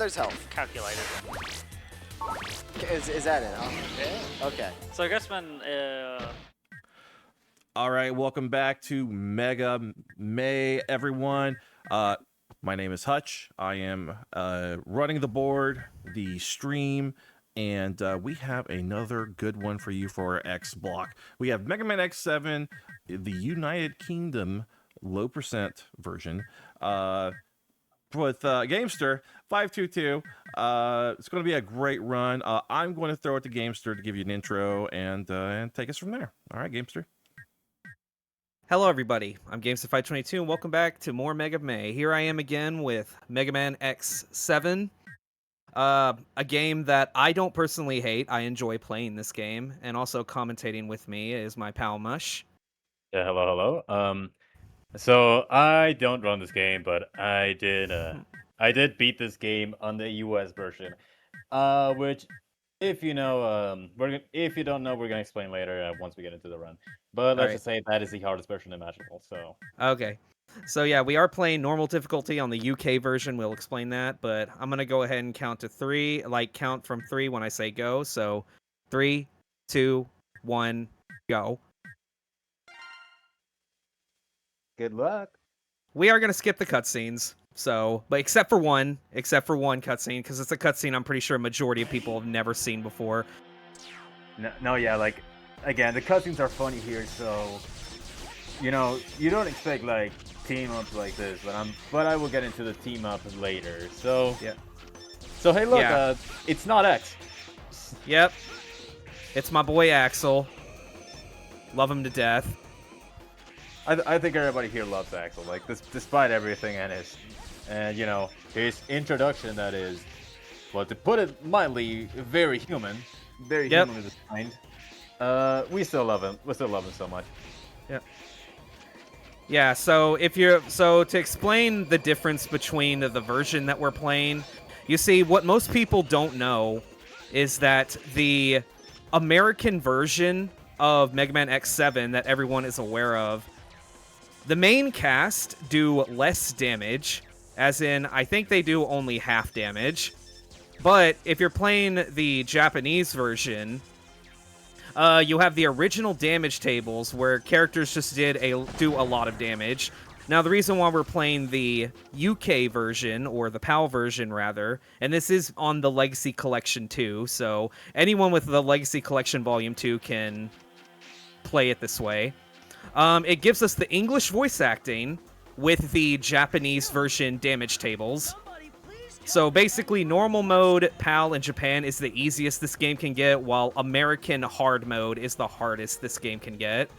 there's health. Calculated. Is that it? Oh. Yeah. Okay. So I guess when All right, welcome back to Mega May, everyone. My name is Hutch. I am running the board, the stream, and we have another good one for you for our X block. We have Mega Man X7, the United Kingdom low percent version, with Gamester522. It's going to be a great run. I'm going to throw it to Gamester to give you an intro and take us from there. All right, Gamester. Hello everybody, I'm Gamester522 and welcome back to more Mega May. Here I am again with Mega Man X7, a game that I don't personally hate. I enjoy playing this game, and also commentating with me is my pal Mush. Yeah, hello. So I don't run this game, but I did beat this game on the US version, which, if you know, if you don't know, we're gonna explain later once we get into the run. But let's just say that is the hardest version imaginable. So okay, so yeah, we are playing normal difficulty on the UK version. We'll explain that, but I'm gonna go ahead and count to three, like count from three when I say go. So, 3, 2, 1, go. good luck. We are gonna skip the cutscenes. So, but except for one cutscene, because it's a cutscene I'm pretty sure a majority of people have never seen before. No, yeah, like, again, the cutscenes are funny here, so, you know, you don't expect, like, team-ups like this, but I will get into the team-up later, so... Yeah. So, hey, look, it's not X. Yep. It's my boy Axel. Love him to death. I think everybody here loves Axel, like, despite everything and you know, his introduction, that is, well, to put it mildly, very human, humanly designed. We still love him. We still love him so much. Yep. Yeah. So to explain the difference between the version that we're playing, you see, what most people don't know is that the American version of Mega Man X7 that everyone is aware of, the main cast do less damage, as in, I think they do only half damage. But if you're playing the Japanese version, you have the original damage tables where characters just do a lot of damage. Now, the reason why we're playing the UK version, or the PAL version, rather, and this is on the Legacy Collection 2, so anyone with the Legacy Collection Volume 2 can play it this way. It gives us the English voice acting with the Japanese version damage tables. So basically, normal mode, PAL in Japan, is the easiest this game can get, while American hard mode is the hardest this game can get.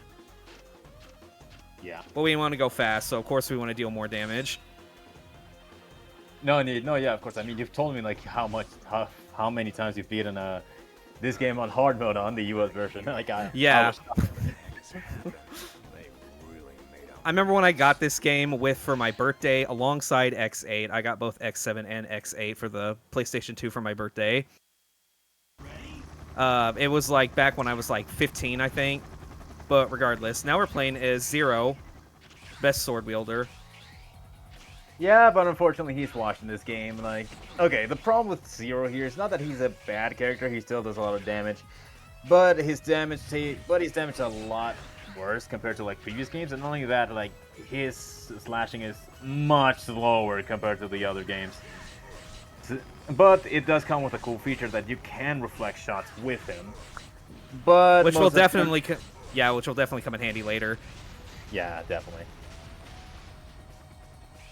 Yeah. But we want to go fast, so of course we want to deal more damage. No, yeah, of course. I mean, you've told me, like, how many times you've beaten this game on hard mode on the US version. Like, yeah. I remember when I got this game for my birthday alongside X8. I got both X7 and X8 for the PlayStation 2 for my birthday. It was like back when I was like 15, I think. But regardless, now we're playing as Zero, best sword wielder. Yeah, but unfortunately he's watching this game. Like, okay, the problem with Zero here is not that he's a bad character. He still does a lot of damage, but he's damaged a lot worse compared to like previous games, and not only that, like, his slashing is much slower compared to the other games. But it does come with a cool feature that you can reflect shots with him. But which will definitely come in handy later. Yeah, definitely.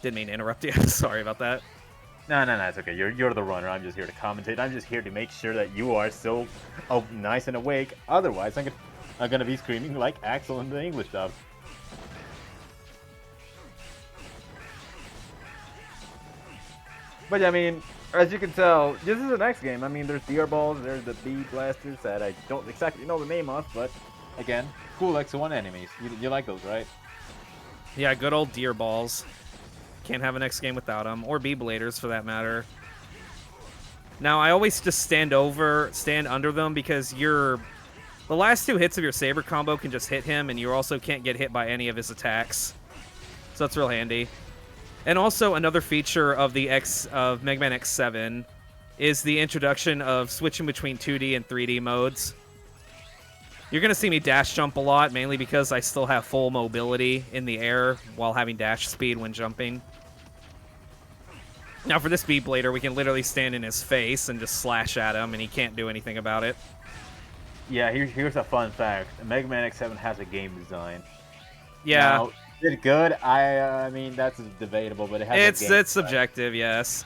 Didn't mean to interrupt you. Sorry about that. No, it's okay. You're the runner. I'm just here to commentate. I'm just here to make sure that you are still nice and awake. Otherwise, I'm gonna be screaming like Axel in the English dub. But yeah, I mean, as you can tell, this is an X game. I mean, there's DR balls, there's the B blasters that I don't exactly know the name of, but again, cool X1 enemies. You like those, right? Yeah, good old deer balls. Can't have an X game without them, or B bladers for that matter. Now, I always just stand under them, because the last two hits of your Saber combo can just hit him, and you also can't get hit by any of his attacks. So that's real handy. And also another feature of Mega Man X7 is the introduction of switching between 2D and 3D modes. You're going to see me dash jump a lot, mainly because I still have full mobility in the air while having dash speed when jumping. Now for this Speed Blader, we can literally stand in his face and just slash at him, and he can't do anything about it. Yeah, here's a fun fact. Mega Man X7 has a game design. Yeah. Now, is it good? I mean, that's debatable, but it has a game design. It's subjective, yes.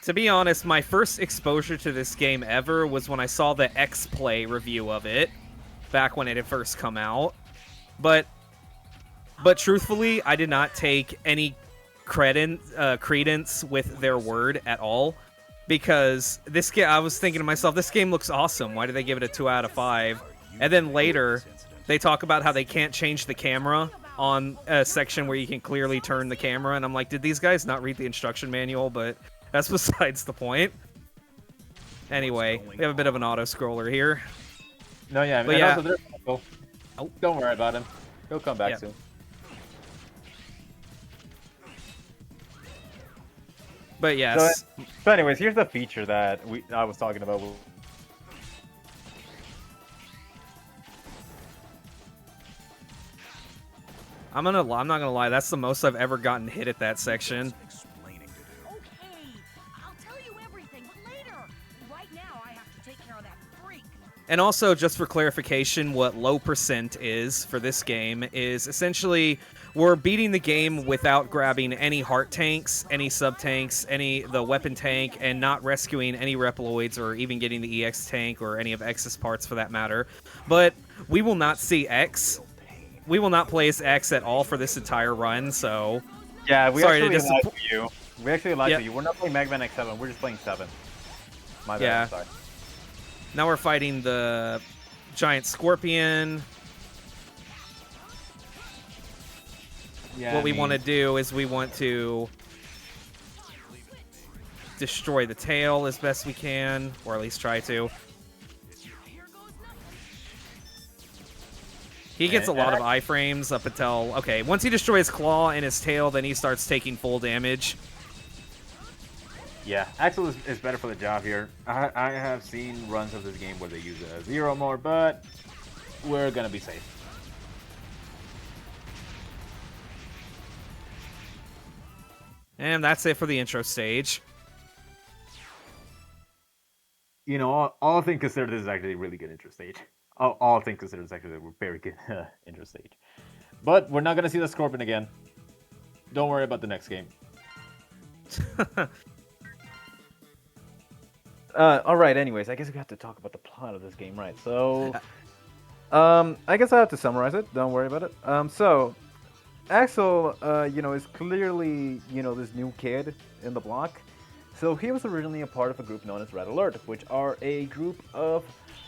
To be honest, my first exposure to this game ever was when I saw the X-Play review of it, back when it had first come out. But truthfully, I did not take any credence with their word at all, because this game, I was thinking to myself, this game looks awesome. Why did they give it a 2 out of 5? And then later, they talk about how they can't change the camera on a section where you can clearly turn the camera, and I'm like, did these guys not read the instruction manual? But that's besides the point. Anyway, we have a bit of an auto-scroller here. No, yeah, but and yeah. also there's Michael. Oh, don't worry about him. He'll come back soon. But yes. So anyways, here's the feature that I was talking about. I'm not gonna lie, that's the most I've ever gotten hit at that section. And also, just for clarification, what low percent is for this game is essentially we're beating the game without grabbing any heart tanks, any sub tanks, the weapon tank, and not rescuing any Reploids or even getting the EX tank or any of X's parts for that matter. But we will not see X. We will not play as X at all for this entire run, so... Yeah, we actually lied to you. We actually lied to you. We're not playing Mega Man X7, we're just playing 7. My bad, I'm sorry. Now we're fighting the giant scorpion. Yeah, what we want to do is we want to destroy the tail as best we can, or at least try to. He gets a lot of iframes up until... Okay, once he destroys claw and his tail, then he starts taking full damage. Yeah, Axel is better for the job here. I have seen runs of this game where they use a 0 more, but we're gonna be safe. And that's it for the intro stage. You know, all things considered, this is actually a really good intro stage. All things considered, it's actually a very good intro stage. But we're not gonna see the Scorpion again. Don't worry about the next game. Alright, anyways, I guess we have to talk about the plot of this game, right? So, I guess I have to summarize it. Don't worry about it. So, Axel, is clearly, this new kid in the block. So he was originally a part of a group known as Red Alert, which are a group of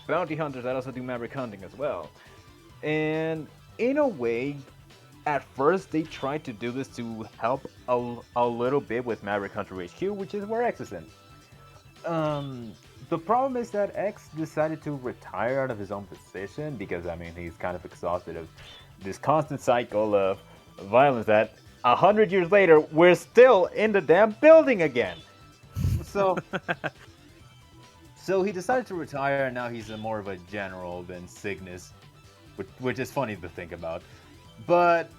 bounty hunters that also do maverick hunting as well. And in a way, at first they tried to do this to help a little bit with Maverick Hunter HQ, which is where X is in. The problem is that X decided to retire out of his own position because, he's kind of exhausted of this constant cycle of violence that 100 years later, we're still in the damn building again. So he decided to retire, and now he's more of a general than Cygnus, which is funny to think about. But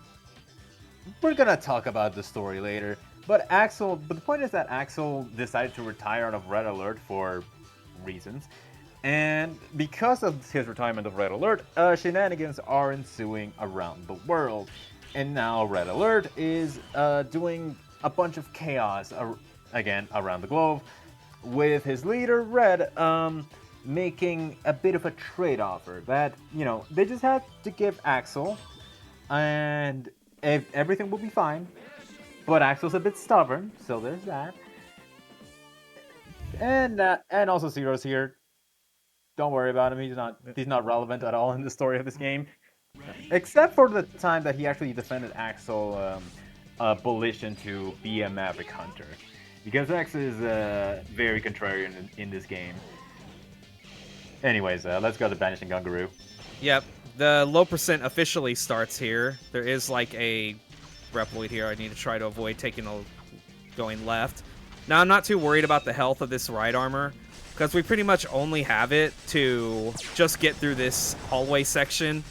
we're gonna talk about the story later. But the point is that Axel decided to retire out of Red Alert for reasons. And because of his retirement of Red Alert, shenanigans are ensuing around the world. And now Red Alert is doing a bunch of chaos again around the globe, with his leader, Red, making a bit of a trade offer that, they just had to give Axel, and everything will be fine. But Axel's a bit stubborn, so there's that. And also Zero's here. Don't worry about him. He's not relevant at all in the story of this game, except for the time that he actually defended Axel volition to be a Maverick Hunter, because X is very contrarian in this game. Anyways, let's go to Banishing Gungaroo. Yep. the low percent officially starts here. There is like a Reploid here I need to try to avoid going left. Now, I'm not too worried about the health of this ride armor, because we pretty much only have it to just get through this hallway section.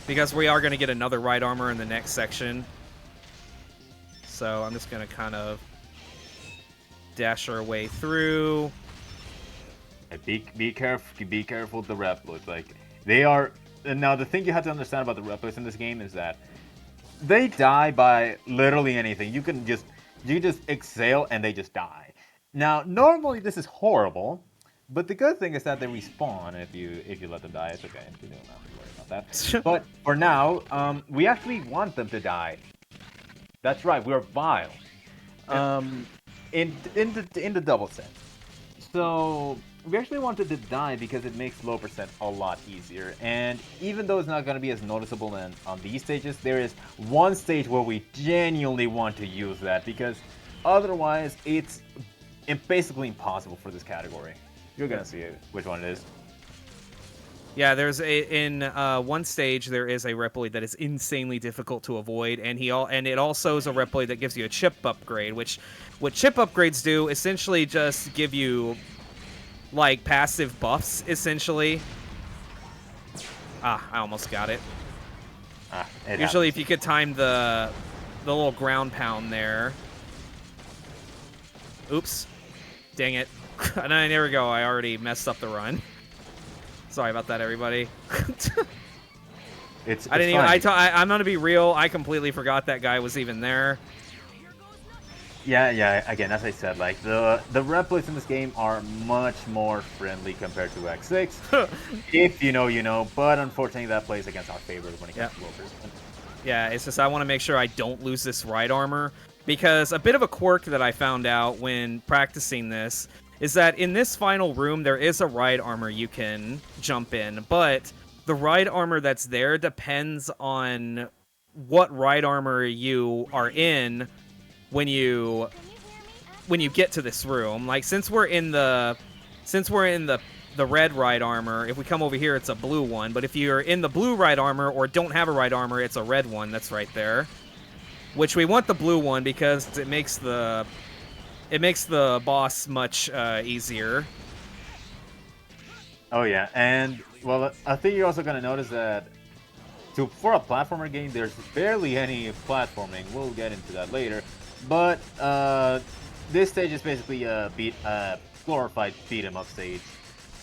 Because we are going to get another ride armor in the next section. So I'm just going to kind of dash our way through. Be careful with the Reploids. Like, they are... Now, the thing you have to understand about the Reploids in this game is that they die by literally anything. You just exhale and they just die. Now, normally this is horrible, but the good thing is that they respawn if you let them die. It's okay. You don't have to worry about that. But for now, we actually want them to die. That's right. We're vile. In the double sense. So we actually wanted to die because it makes low percent a lot easier. And even though it's not going to be as noticeable on these stages, there is one stage where we genuinely want to use that, because otherwise it's basically impossible for this category. You're going to see which one it is. Yeah, in one stage there is a Reploid that is insanely difficult to avoid, and it also is a Reploid that gives you a chip upgrade, which what chip upgrades do essentially just give you like passive buffs essentially. I almost got it. Usually if you could time the little ground pound there. Oops. Dang it. And then there we go. I already messed up the run. Sorry about that, everybody. I'm gonna be real. I completely forgot that guy was even there. Yeah. Again, as I said, like the Reploids in this game are much more friendly compared to X6. If you know, you know. But unfortunately, that plays against our favor when it comes to low percent. Yeah, it's just I want to make sure I don't lose this ride armor, because a bit of a quirk that I found out when practicing this is that in this final room, there is a ride armor you can jump in, but the ride armor that's there depends on what ride armor you are in when you get to this room. Like, since we're in the red ride armor, if we come over here, it's a blue one, but if you're in the blue ride armor or don't have a ride armor, it's a red one that's right there. Which we want the blue one because it makes the boss much easier. Oh yeah, and well, I think you're also gonna notice that for a platformer game, there's barely any platforming. We'll get into that later, but this stage is basically a glorified beat 'em up stage.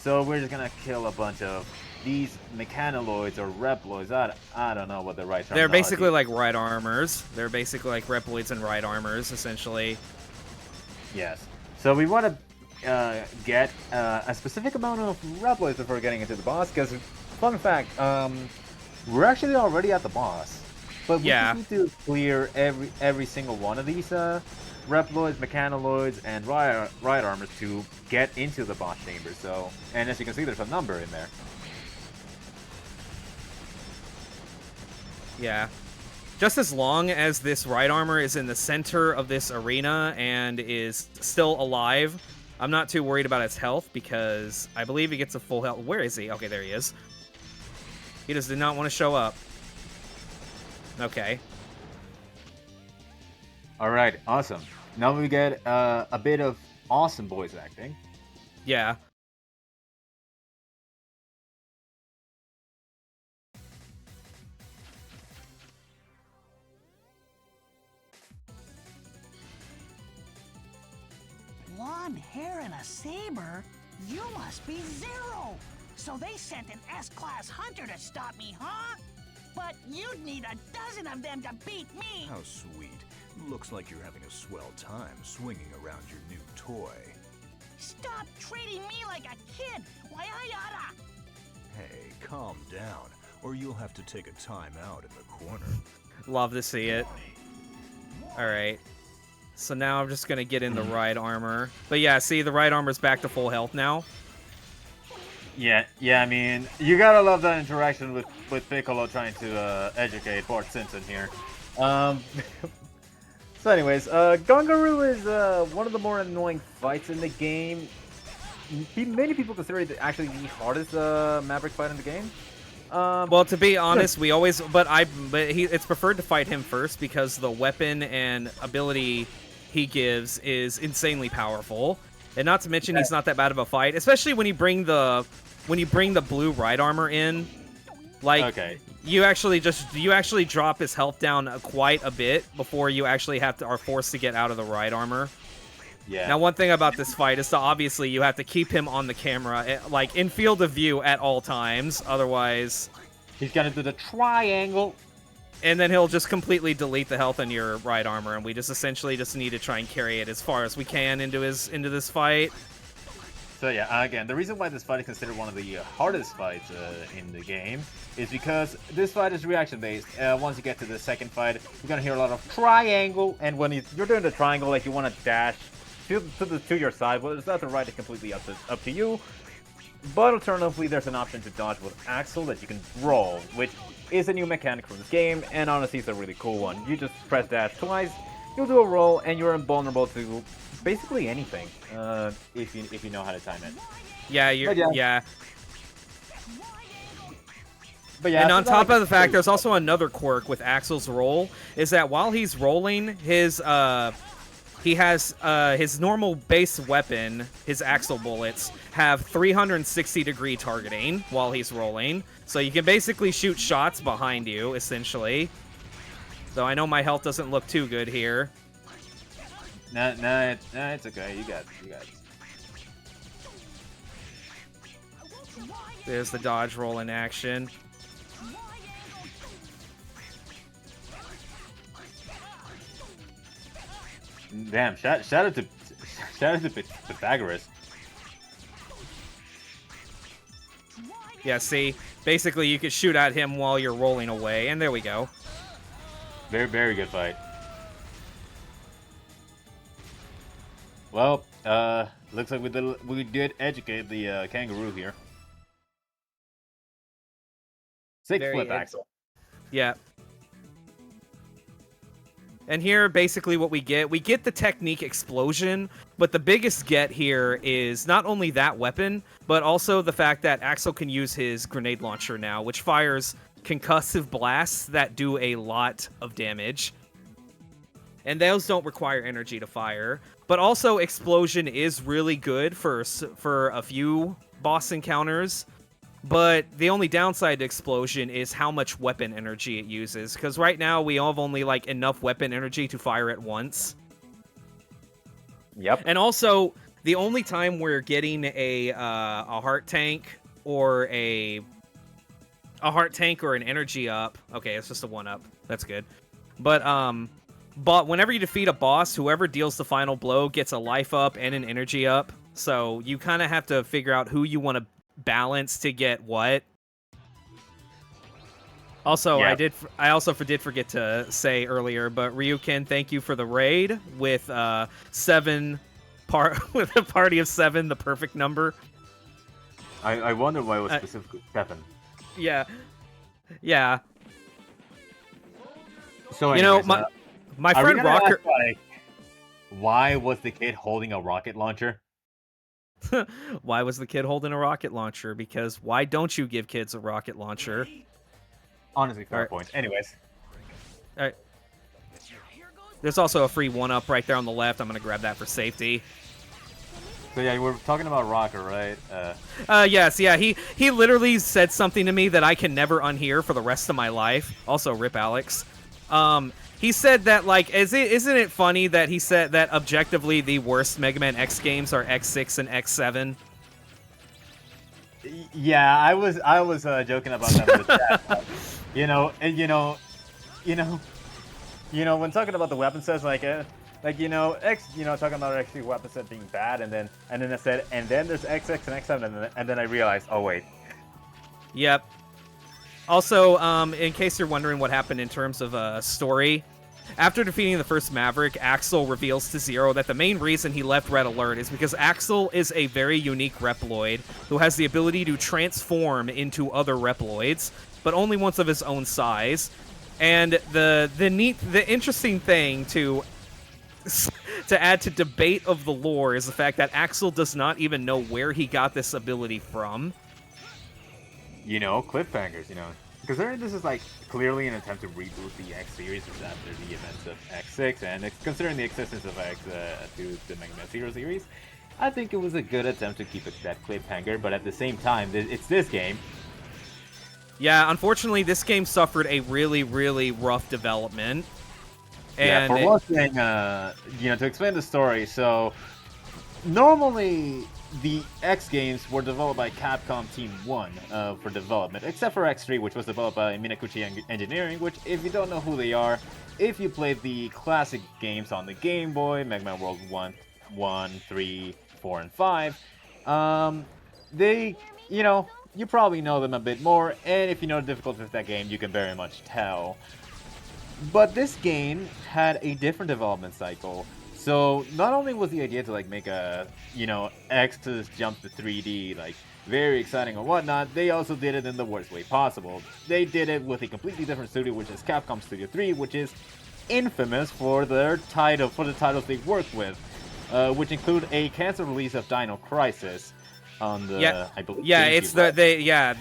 So we're just gonna kill a bunch of these mechanoids or Reploids. I don't know what the right term is. They're basically like ride armors. They're basically like Reploids and ride armors, essentially. Yes. So we want to get a specific amount of Reploids before getting into the boss, because, fun fact, we're actually already at the boss. But we need to clear every single one of these Reploids, Mechanoids, and ride armors to get into the boss chamber. So, and as you can see, there's a number in there. Yeah. Just as long as this ride armor is in the center of this arena and is still alive, I'm not too worried about its health, because I believe he gets a full health. Where is he? Okay, there he is. He just did not want to show up. Okay. All right, awesome. Now we get a bit of awesome voice acting. Yeah. Blonde hair and a saber? You must be Zero. So they sent an S-Class hunter to stop me, huh? But you'd need a dozen of them to beat me. How sweet. Looks like you're having a swell time swinging around your new toy. Stop treating me like a kid. Why, I oughta. Hey, calm down, or you'll have to take a time out in the corner. Love to see it. Alright. So now I'm just going to get in the ride armor. But yeah, see, the ride armor's back to full health now. Yeah, I mean, you gotta love that interaction with Piccolo trying to educate Bart Simpson here. So anyways, Gongaroo is one of the more annoying fights in the game. many people consider it actually the hardest Maverick fight in the game. Well, to be honest, we always, it's preferred to fight him first because the weapon and ability he gives is insanely powerful, and not to mention he's not that bad of a fight, especially when you bring the blue ride armor in. Like, you actually drop his health down quite a bit before you actually are forced to get out of the ride armor. Yeah. Now, one thing about this fight is that obviously you have to keep him on the camera, like in field of view at all times. Otherwise, he's gonna do the triangle, and then he'll just completely delete the health in your ride armor, and we just essentially just need to try and carry it as far as we can into this fight. So yeah, again, the reason why this fight is considered one of the hardest fights in the game is because this fight is reaction-based. Once you get to the second fight, you're gonna hear a lot of triangle, and when you're doing the triangle, like you want to dash to your side, well, it's not the right, it's completely up to you. But alternatively, there's an option to dodge with Axel that you can roll, which is a new mechanic for this game, and honestly, it's a really cool one. You just press dash twice, you'll do a roll, and you're invulnerable to basically anything, if you know how to time it. Yeah, yeah. But yeah, and on top of the fact, there's also another quirk with Axel's roll, is that while he's rolling, he has his normal base weapon, his Axel bullets, have 360-degree targeting while he's rolling. So you can basically shoot shots behind you, essentially. Though I know my health doesn't look too good here. Nah, it's okay. You got it. There's the dodge roll in action. Damn! Shout out to Pythagoras. Yeah, see, basically you could shoot at him while you're rolling away, and there we go. Very, very good fight. Well, looks like we did educate the kangaroo here. Sick flip, Axel. Yeah. And here, basically what we get the technique explosion, but the biggest get here is not only that weapon, but also the fact that Axel can use his grenade launcher now, which fires concussive blasts that do a lot of damage. And those don't require energy to fire. But also, explosion is really good for a few boss encounters. But the only downside to explosion is how much weapon energy it uses. Because right now, we have only like enough weapon energy to fire at once. Yep. And also, the only time we're getting a heart tank or a heart tank or an energy up. Okay, it's just a 1-up. That's good. But whenever you defeat a boss, whoever deals the final blow gets a life up and an energy up. So you kind of have to figure out who you want to balance to get what. Also, yeah. I also did forget to say earlier, but Ryukin, thank you for the raid with with a party of 7, the perfect number. I wonder why it was specifically 7. Yeah. Yeah. So anyways, my friend Rocker. Why was the kid holding a rocket launcher? Why was the kid holding a rocket launcher? Because why don't you give kids a rocket launcher? Honestly, fair point. Anyways. All right. There's also a free 1-up right there on the left. I'm going to grab that for safety. So yeah, we're talking about Rocker, right? Yes, yeah. He literally said something to me that I can never unhear for the rest of my life. Also, rip Alex. He said that, like, isn't it funny that he said that objectively the worst Mega Man X games are X6 and X7? Yeah, I was joking about that in the chat. When talking about the weapon sets, talking about actually weapon set being bad, and then I said, and then there's XX and X7, and then I realized, oh wait. Yep. Also, in case you're wondering what happened in terms of story, after defeating the first Maverick, Axel reveals to Zero that the main reason he left Red Alert is because Axel is a very unique Reploid who has the ability to transform into other Reploids, but only once of his own size. And the interesting thing to to add to debate of the lore is the fact that Axel does not even know where he got this ability from. You know, cliffhangers, you know. Considering this is like clearly an attempt to reboot the X series after the events of X6, and considering the existence of X through the Mega Man Zero series, I think it was a good attempt to keep it that cliffhanger, but at the same time, it's this game. Yeah, unfortunately, this game suffered a really, really rough development. Yeah, And for one thing, you know, to explain the story, so normally the X games were developed by Capcom Team 1 for development, except for X3, which was developed by Minakuchi Engineering, which, if you don't know who they are, if you played the classic games on the Game Boy, Mega Man World 1, 3, 4, and 5, they, you know, you probably know them a bit more, and if you know the difficulty of that game, you can very much tell. But this game had a different development cycle. So not only was the idea to like make a, you know, X to jump to 3D like very exciting or whatnot, they also did it in the worst way possible. They did it with a completely different studio, which is Capcom Studio 3, which is infamous for the titles they work with, which include a canceled release of Dino Crisis on the I believe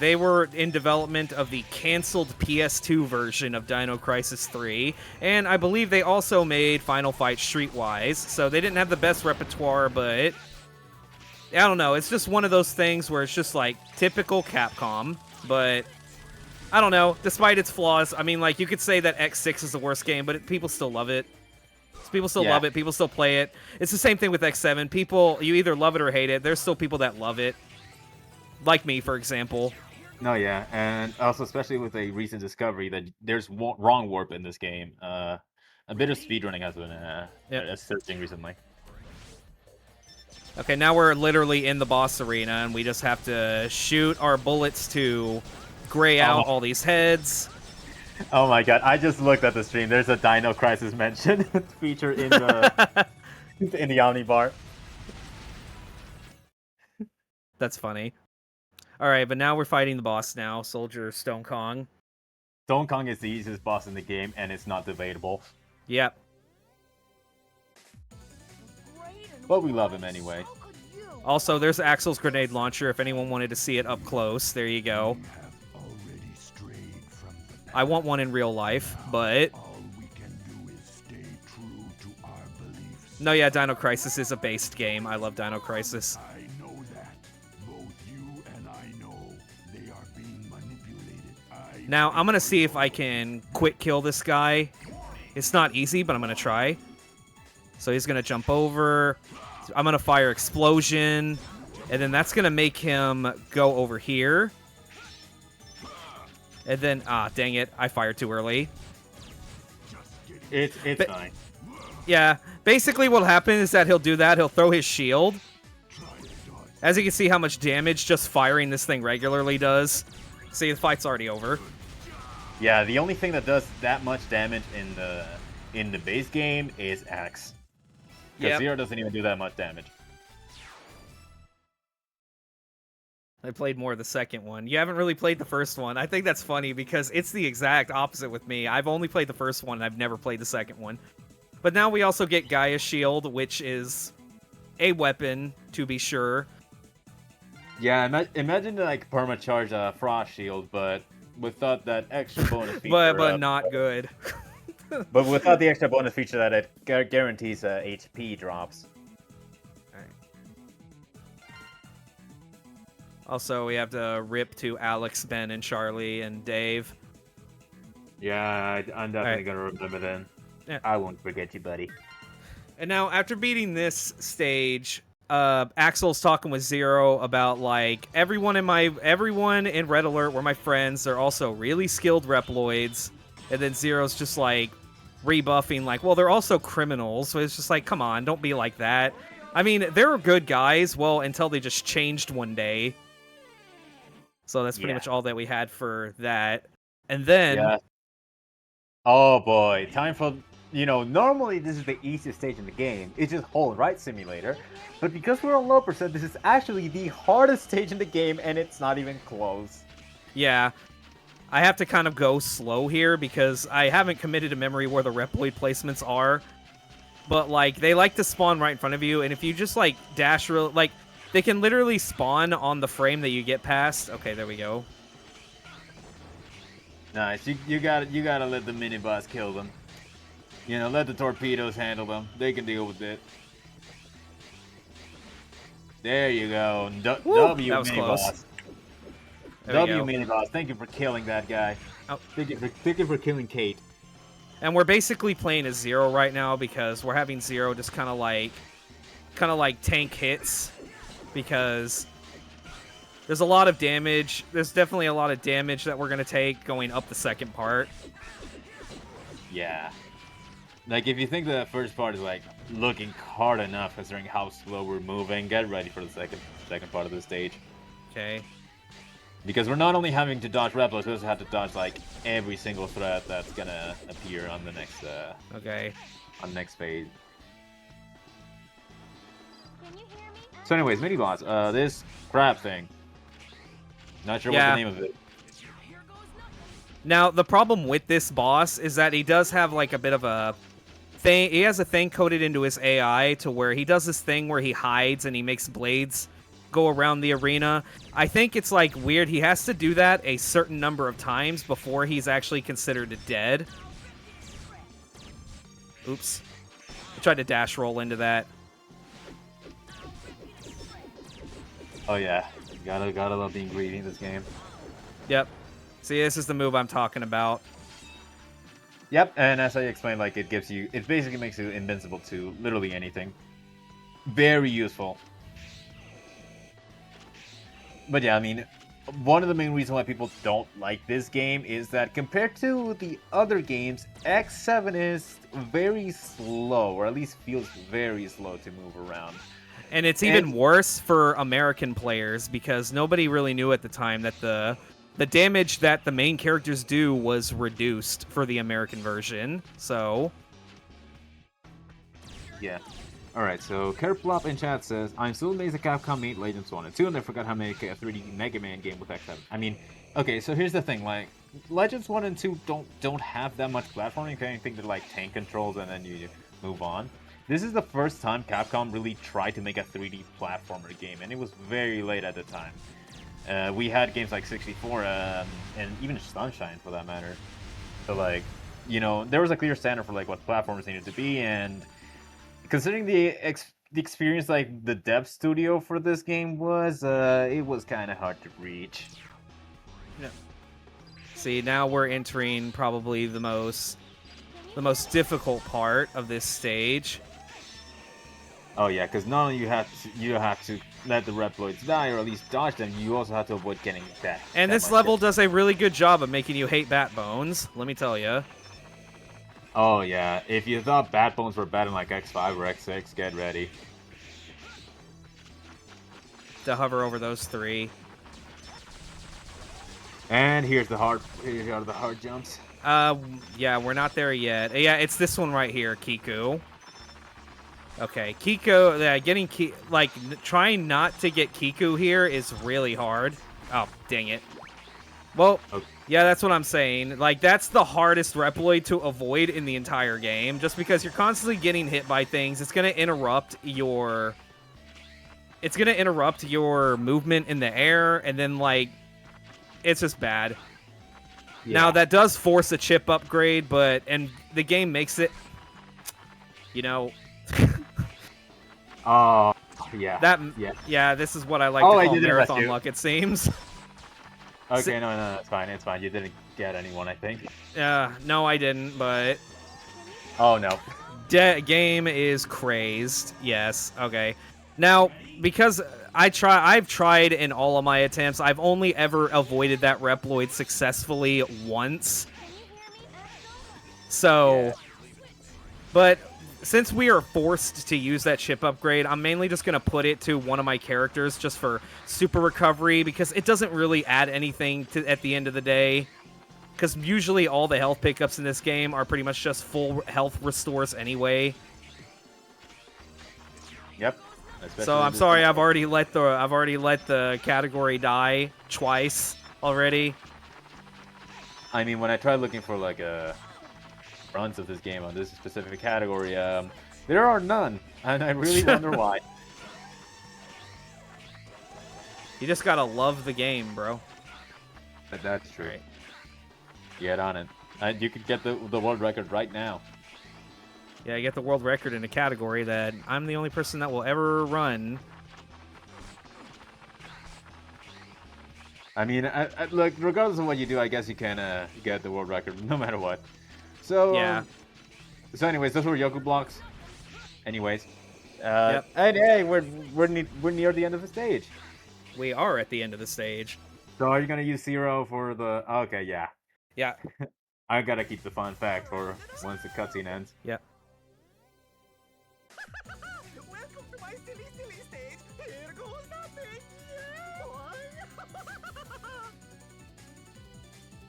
they were in development of the canceled PS2 version of Dino Crisis 3, and I believe they also made Final Fight Streetwise, so they didn't have the best repertoire, but I don't know, it's just one of those things where it's just like typical Capcom, but I don't know, despite its flaws, I mean, like, you could say that X6 is the worst game, but people still love it. People still love it. People still play it. It's the same thing with X7. People, you either love it or hate it. There's still people that love it. Like me, for example. No, yeah. And also, especially with a recent discovery that there's wrong warp in this game. A bit of speedrunning has been surging recently. Okay, now we're literally in the boss arena, and we just have to shoot our bullets to gray out all these heads. Oh my god, I just looked at the stream. There's a Dino Crisis mention feature in the in the Omnibar. That's funny. Alright, but now we're fighting the boss now, Soldier Stone Kong. Stone Kong is the easiest boss in the game, and it's not debatable. Yep. But we love him anyway. Also, there's Axel's grenade launcher if anyone wanted to see it up close. There you go. I want one in real life, but... No, yeah, Dino Crisis is a based game. I love Dino Crisis. I know that. Both you and I know they are being manipulated. Now, I'm gonna see if I can quick kill this guy. It's not easy, but I'm gonna try. So he's gonna jump over. I'm gonna fire Explosion. And then that's gonna make him go over here. And then, dang it, I fired too early. It's fine. Yeah, basically what'll happen is that he'll do that, he'll throw his shield. As you can see how much damage just firing this thing regularly does. See, the fight's already over. Yeah, the only thing that does that much damage in the base game is X. Because Zero doesn't even do that much damage. I played more of the second one. You haven't really played the first one. I think that's funny because it's the exact opposite with me. I've only played the first one and I've never played the second one. But now we also get Gaia's Shield, which is a weapon, to be sure. Yeah, imagine like permacharge Frost Shield, but without that extra bonus feature. but not good. But without the extra bonus feature that it guarantees HP drops. Also, we have to rip to Alex, Ben, and Charlie, and Dave. Yeah, I'm definitely gonna remember then. Yeah. I won't forget you, buddy. And now, after beating this stage, Axel's talking with Zero about, like, everyone in Red Alert were my friends. They're also really skilled Reploids. And then Zero's just, like, rebuffing, like, well, they're also criminals. So it's just like, come on, don't be like that. I mean, they're good guys, well, until they just changed one day. So that's pretty much all that we had for that. And then... Yeah. Oh boy, time for... You know, normally this is the easiest stage in the game. It's just Hold Right Simulator. But because we're on low percent, this is actually the hardest stage in the game, and it's not even close. Yeah. I have to kind of go slow here, because I haven't committed to memory where the Reploid placements are. but like they like to spawn right in front of you, and if you just like dash real, like they can literally spawn on the frame that you get past. Okay, there we go. Nice. You gotta let the mini boss kill them. You know, let the torpedoes handle them. They can deal with it. There you go. Woo, W that was mini close. boss. There we W go. mini boss. Thank you for killing that guy. Oh. Thank you for killing Kate. And we're basically playing as Zero right now because we're having Zero just kind of like tank hits because there's a lot of damage. There's definitely a lot of damage that we're going to take going up the second part. Yeah. Like, if you think the first part is, like, looking hard enough considering how slow we're moving, get ready for the second part of the stage. Okay. Because we're not only having to dodge replicas, we also have to dodge, like, every single threat that's gonna appear on the next, Okay. on the next phase. So anyways, mini-boss, this crab thing. Not sure what the name of it. Now, the problem with this boss is that he does have, like, a bit of a thing. He has a thing coded into his AI to where he does this thing where he hides and he makes blades go around the arena. I think it's, like, weird. He has to do that a certain number of times before he's actually considered dead. Oops. I tried to dash roll into that. Oh yeah, gotta love being greedy in this game. Yep. See, this is the move I'm talking about. Yep, and as I explained, like, it basically makes you invincible to literally anything. Very useful. But yeah, I mean, one of the main reasons why people don't like this game is that compared to the other games, X7 is very slow, or at least feels very slow to move around. And it's even worse for American players because nobody really knew at the time that the damage that the main characters do was reduced for the American version. So, yeah. Alright, so Kerplop in chat says, I'm still amazed that Capcom made Legends 1 and 2 and they forgot how to make a 3D Mega Man game with X7. I mean, okay, so here's the thing, like, Legends 1 and 2 don't have that much platforming. You can think they're like tank controls and then you move on. This is the first time Capcom really tried to make a 3D platformer game, and it was very late at the time. We had games like 64 and even Sunshine for that matter. So like, you know, there was a clear standard for like what platformers needed to be, and considering the experience like the dev studio for this game was, it was kind of hard to reach. yeah. See, now we're entering probably the most difficult part of this stage. Oh yeah, because not only you have to let the Reploids die, or at least dodge them, you also have to avoid getting that. And this level does a really good job of making you hate Bat Bones, let me tell you. Oh yeah, if you thought Bat Bones were bad in like X5 or X6, get ready. To hover over those three. And here are the hard jumps. Yeah, we're not there yet. Yeah, it's this one right here, Kiku. Okay, Kiku, trying not to get Kiku here is really hard. Oh, dang it. Well, okay. Yeah, that's what I'm saying. Like, that's the hardest Reploid to avoid in the entire game, just because you're constantly getting hit by things. It's gonna interrupt your movement in the air, and then, like, it's just bad. Yeah. Now, that does force a chip upgrade, and the game makes it, you know... Oh, yeah. Yeah, this is what I like to call marathon luck, it seems. Okay, no, it's fine, it's fine. You didn't get anyone, I think. No, I didn't, but... Oh, no. Game is crazed, yes, okay. Now, because I've tried in all of my attempts, I've only ever avoided that Reploid successfully once. So... Yeah. But... since we are forced to use that chip upgrade, I'm mainly just going to put it to one of my characters just for super recovery, because it doesn't really add anything at the end of the day. Because usually all the health pickups in this game are pretty much just full health restores anyway. Yep. So I'm sorry, I've already let the category die twice already. I mean, when I tried looking for like a runs of this game on this specific category, There are none, and I really wonder why. You just gotta love the game, bro. But that's true. Right. Get on it. You could get the world record right now. Yeah, I get the world record in a category that I'm the only person that will ever run. I mean, look, regardless of what you do, I guess you can get the world record no matter what. So Yeah. So anyways, those were Yoku blocks. Anyways, Yep. and hey, we're near the end of the stage. We are at the end of the stage. So are you gonna use 0 for the? Okay, yeah. Yeah. I gotta keep the fun fact for once the cutscene ends. Yeah. Welcome to my silly, silly stage. Here goes nothing.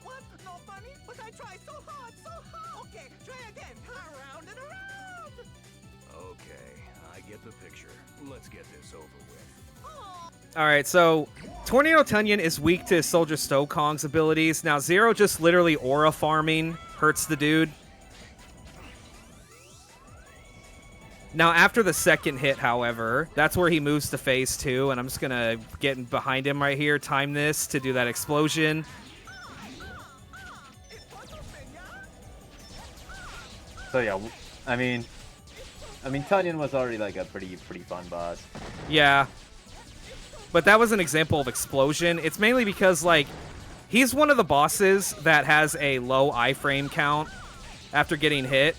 What? No funny? But I tried so hard, so hard. Okay, try again. Around and around. Okay, I get the picture. Let's get this over with. All right, so Tornado Tunyon is weak to Soldier Stokong's abilities. Now, Zero just literally aura farming hurts the dude. Now, after the second hit, however, that's where he moves to phase 2, and I'm just going to get behind him right here, time this to do that explosion. So yeah, I mean, Tunyon was already like a pretty fun boss. Yeah. But that was an example of explosion. It's mainly because, like, he's one of the bosses that has a low iframe count after getting hit.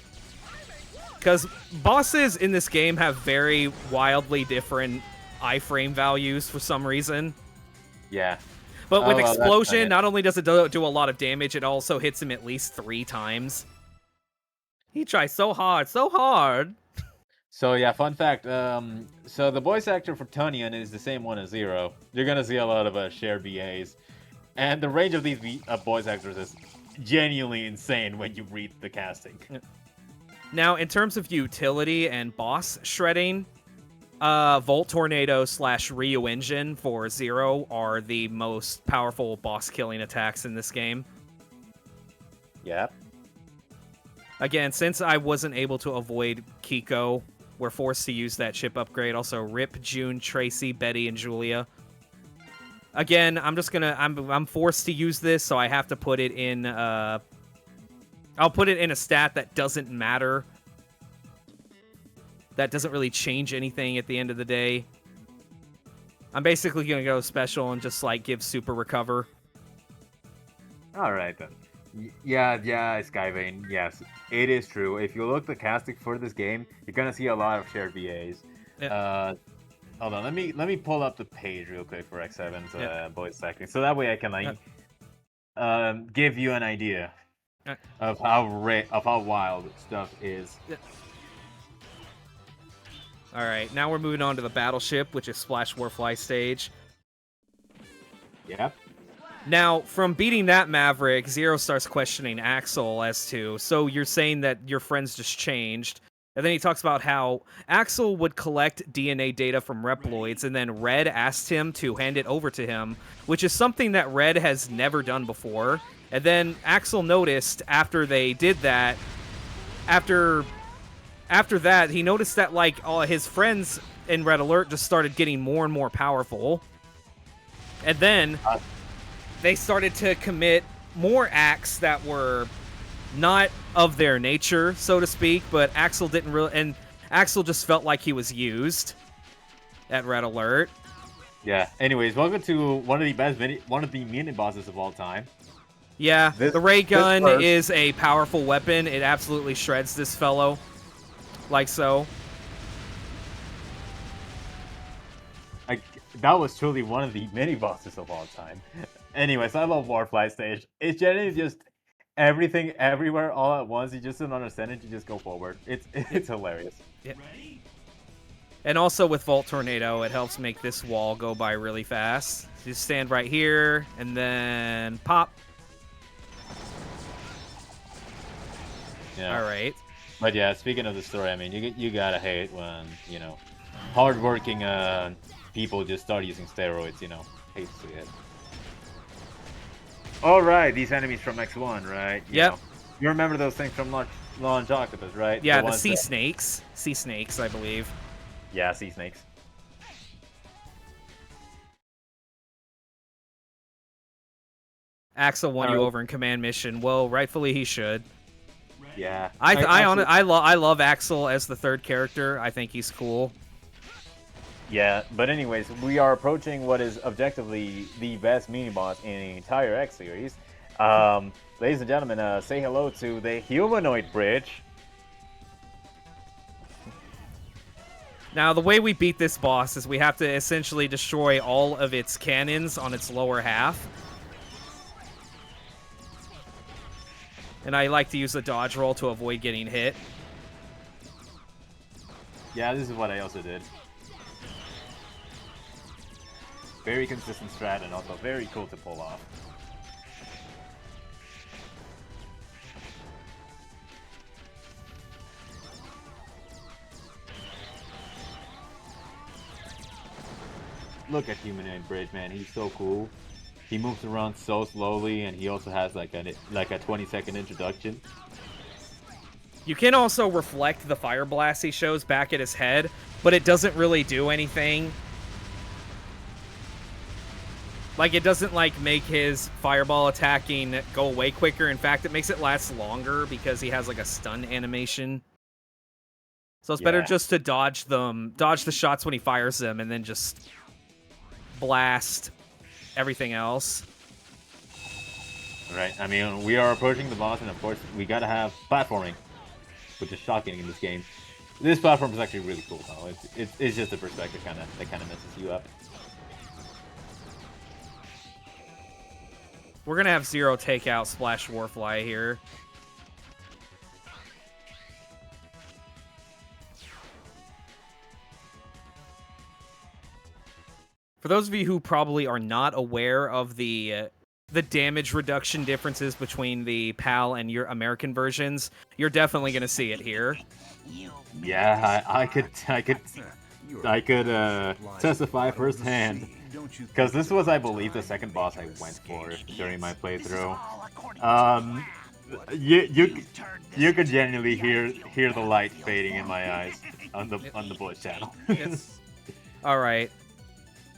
Because bosses in this game have very wildly different iframe values for some reason. Yeah. But with well, that's explosion, kinda- not only does it do a lot of damage, it also hits him at least 3 times. He tries so hard, so hard. So yeah, fun fact. So the voice actor for Tunyon is the same one as Zero. You're gonna see a lot of shared VAs, and the range of these voice actors is genuinely insane when you read the casting. Now, in terms of utility and boss shredding, Volt Tornado / Ryu Engine for Zero are the most powerful boss killing attacks in this game. Yeah. Again, since I wasn't able to avoid Kiko, we're forced to use that chip upgrade. Also, Rip, June, Tracy, Betty, and Julia. Again, I'm forced to use this, so I have to put it in, I'll put it in a stat that doesn't matter. That doesn't really change anything at the end of the day. I'm basically gonna go special and just, like, give super recover. All right then. Yeah, Skyvane. Yes, it is true. If you look the casting for this game, you're gonna see a lot of shared VAs. Yeah. Hold on, let me pull up the page real quick for X7's voice acting, so that way I can like give you an idea of how wild stuff is. All right, now we're moving on to the battleship, which is Splash Warfly stage. Yep. Now, from beating that Maverick, Zero starts questioning Axel as to, so you're saying that your friends just changed. And then he talks about how Axel would collect DNA data from Reploids, and then Red asked him to hand it over to him, which is something that Red has never done before. And then Axel noticed after they did that, after that, he noticed that, like, all his friends in Red Alert just started getting more and more powerful. And then they started to commit more acts that were not of their nature, so to speak, but Axel didn't really, and Axel just felt like he was used at Red Alert. Yeah. Anyways, welcome to one of the mini bosses of all time. Yeah, This- the ray gun first- is a powerful weapon. It absolutely shreds this fellow, like so. That was truly one of the mini bosses of all time. Anyways, I love Warfly stage. It's generally just everything everywhere all at once. You just don't understand it. You just go forward. It's hilarious. Yeah. And also with Volt Tornado, it helps make this wall go by really fast. You stand right here and then pop. Yeah. All right. But yeah, speaking of the story, I mean, you gotta hate when hardworking people just start using steroids. Hate to see it. All right, these enemies from X1, right? Yep. You remember those things from launch octopus, right? Yeah, the ones sea that- snakes. Sea snakes, I believe. Yeah, sea snakes. Axel won you Alright. over in command mission. Well, rightfully he should. Yeah. I love Axel as the third character. I think he's cool. Yeah, but anyways, we are approaching what is objectively the best mini-boss in the entire X series. Ladies and gentlemen, say hello to the humanoid bridge. Now, the way we beat this boss is we have to essentially destroy all of its cannons on its lower half. And I like to use the dodge roll to avoid getting hit. Yeah, this is what I also did. Very consistent strat and also very cool to pull off. Look at Humanoid Bridge, man. He's so cool. He moves around so slowly, and he also has like a 20-second introduction. You can also reflect the fire blast he shows back at his head, but it doesn't really do anything. Like, it doesn't, like, make his fireball attacking go away quicker. In fact, it makes it last longer because he has, like, a stun animation. So it's better just to dodge the shots when he fires them, and then just blast everything else. Right, I mean, we are approaching the boss, and of course, we gotta have platforming, which is shocking in this game. This platform is actually really cool, though. It's just the perspective that kind of messes you up. We're gonna have Zero take out Splash Warfly here. For those of you who probably are not aware of the damage reduction differences between the PAL and your American versions, you're definitely gonna see it here. Yeah, I could testify firsthand, because this was, I believe, the second boss I went for during my playthrough. You could genuinely hear the light fading in my eyes on the bullet channel. All right.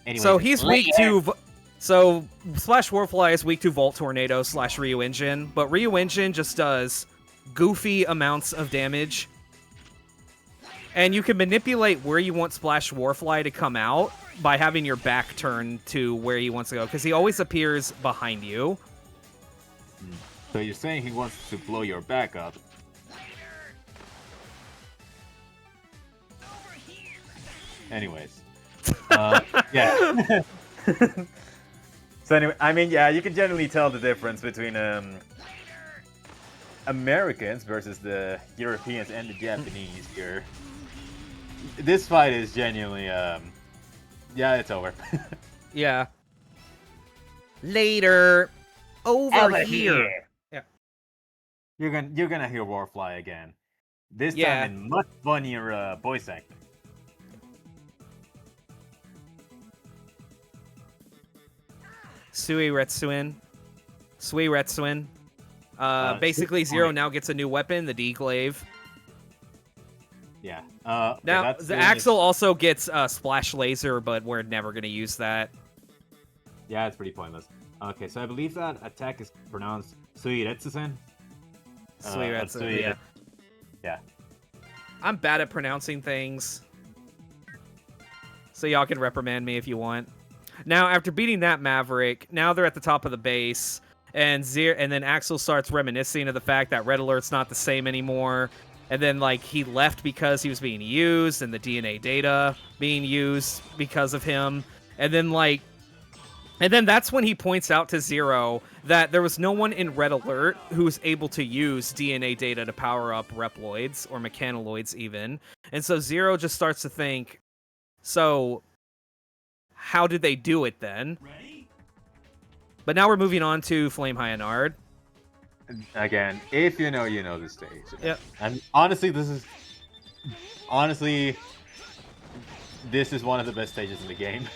Anyway, So he's weak to. So Splash Warfly is weak to Volt Tornado / Ryu Engine, but Ryu Engine just does goofy amounts of damage. And you can manipulate where you want Splash Warfly to come out by having your back turned to where he wants to go, because he always appears behind you. So you're saying he wants to blow your back up? Anyways. Yeah. So anyway, I mean, yeah, you can generally tell the difference between Americans versus the Europeans and the Japanese here. This fight is genuinely, yeah, it's over. Yeah. Later. Over here. Yeah. You're gonna hear Warfly again. This Yeah. time in much funnier voice acting. Sui Retsuin. Basically, Zero now gets a new weapon, the D-Glaive. Yeah. Now, that's the Axel also gets Splash Laser, but we're never going to use that. Yeah, it's pretty pointless. Okay, so I believe that attack is pronounced Suiretsusen. Suiretsu, yeah. Yeah. I'm bad at pronouncing things, so y'all can reprimand me if you want. Now, after beating that Maverick, now they're at the top of the base, and then Axel starts reminiscing of the fact that Red Alert's not the same anymore, and then, like, he left because he was being used, and the DNA data being used because of him, and then that's when he points out to Zero that there was no one in Red Alert who was able to use DNA data to power up Reploids, or Mechanoids even, and so Zero just starts to think, so how did they do it then? But now we're moving on to Flame Hyanard. Again, if you know, you know the stage. Yep. And honestly, this is one of the best stages in the game,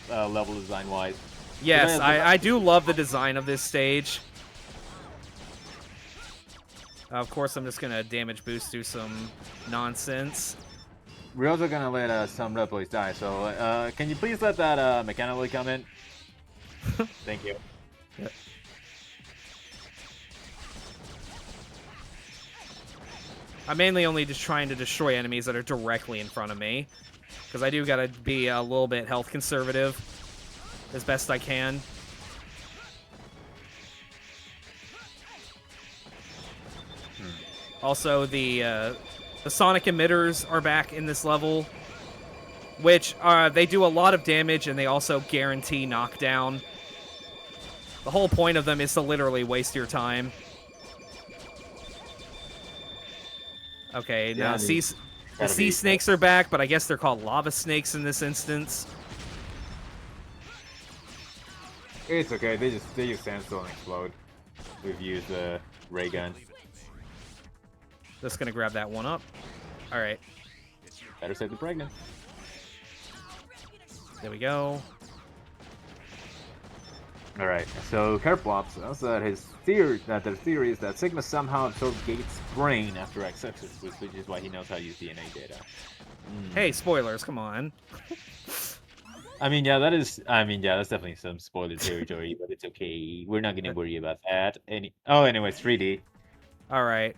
level design wise. Yes, I do love the design of this stage. Of course, I'm just gonna damage boost through some nonsense. We're also gonna let some red boys die. So can you please let that mechanically come in? Thank you. Yep. I'm mainly only just trying to destroy enemies that are directly in front of me, because I do gotta be a little bit health conservative as best I can. Also, the sonic emitters are back in this level, which they do a lot of damage and they also guarantee knockdown. The whole point of them is to literally waste your time. Okay, now the sea snakes are back, but I guess they're called lava snakes in this instance. It's okay. They just stand still and explode. We've used the ray gun. Just gonna grab that one up. All right. Better save the pregnant. There we go. All right. So Kerplops says that their theory is that Sigma somehow absorbed Gates' brain after accesses, which is why he knows how to use DNA data. Hey, spoilers! Come on. That's definitely some spoiler territory, but it's okay. We're not gonna worry about that. Anyways, 3D. All right.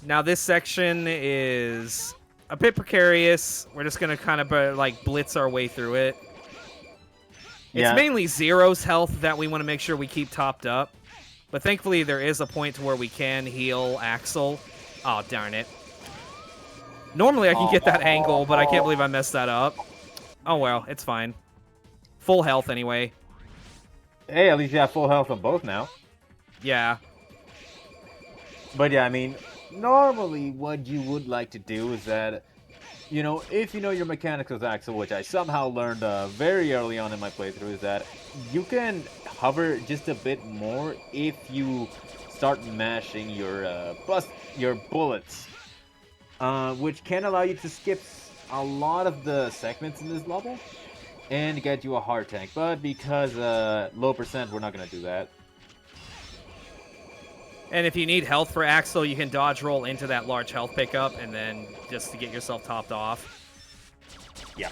Now this section is a bit precarious. We're just gonna kind of like blitz our way through it. It's mainly Zero's health that we want to make sure we keep topped up. But thankfully there is a point to where we can heal Axel. Oh, darn it. Normally I can get that angle, but I can't believe I messed that up. Oh well, it's fine. Full health anyway. Hey, at least you have full health on both now. Yeah. But yeah, normally what you would like to do is that, if you know your mechanics with Axel, which I somehow learned very early on in my playthrough, is that you can hover just a bit more if you start mashing your bullets, which can allow you to skip a lot of the segments in this level and get you a hard tank. But because low percent, we're not gonna do that. And if you need health for Axel, you can dodge roll into that large health pickup and then just to get yourself topped off. Yeah.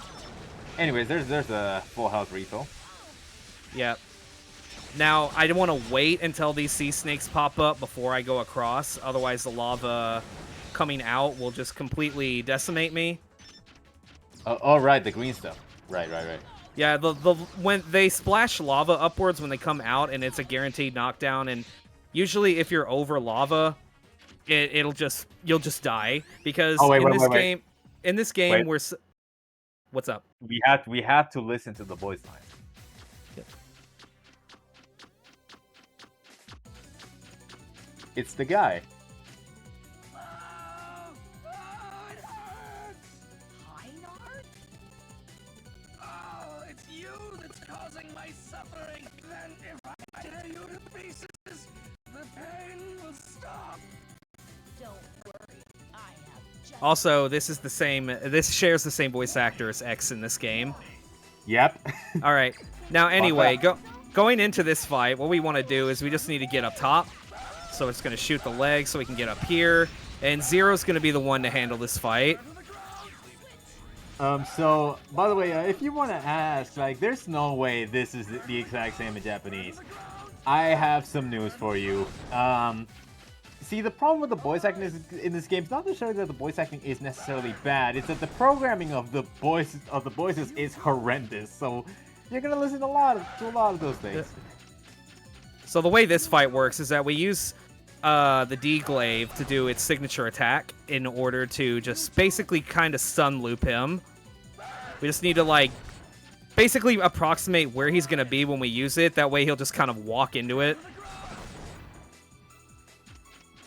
Anyways, there's a full health refill. Yep. Now, I don't want to wait until these sea snakes pop up before I go across. Otherwise, the lava coming out will just completely decimate me. Oh, right, the green stuff. Right. Yeah, when they splash lava upwards when they come out, and it's a guaranteed knockdown, and usually if you're over lava, you'll just die because in this game we're what's up? We have to listen to the voice line. Yep. It's the guy. It's you that's causing my suffering. Then if I tear you to pieces, the pain will stop. Don't worry, I have just... Also, this shares the same voice actor as X in this game. Yep. All right. Now, anyway, going into this fight, what we want to do is we just need to get up top. So it's going to shoot the leg so we can get up here. And Zero's going to be the one to handle this fight. So, by the way, if you want to ask, there's no way this is the exact same in Japanese. I have some news for you. See, the problem with the voice acting in this game is not necessarily that the voice acting is necessarily bad. It's that the programming of the voices is horrendous. So, you're gonna listen to a lot of those things. So the way this fight works is that we use the D-Glaive to do its signature attack in order to just basically kind of stun loop him. We just need to, basically approximate where he's going to be when we use it. That way he'll just kind of walk into it.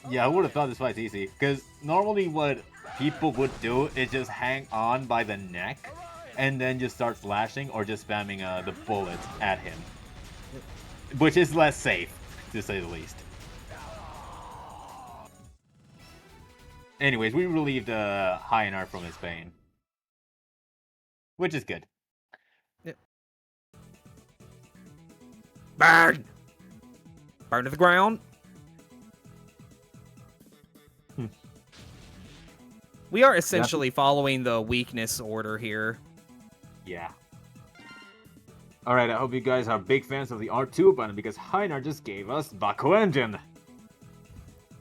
Yeah, I would have thought this fight's easy. Because normally what people would do is just hang on by the neck and then just start flashing or just spamming the bullets at him. Which is less safe, to say the least. Anyways, we relieved Hyenar from his pain. Which is good. Yep. Burn! Burn to the ground. We are essentially following the weakness order here. Yeah. Alright, I hope you guys are big fans of the R2 button because Heinar just gave us Baku Engine.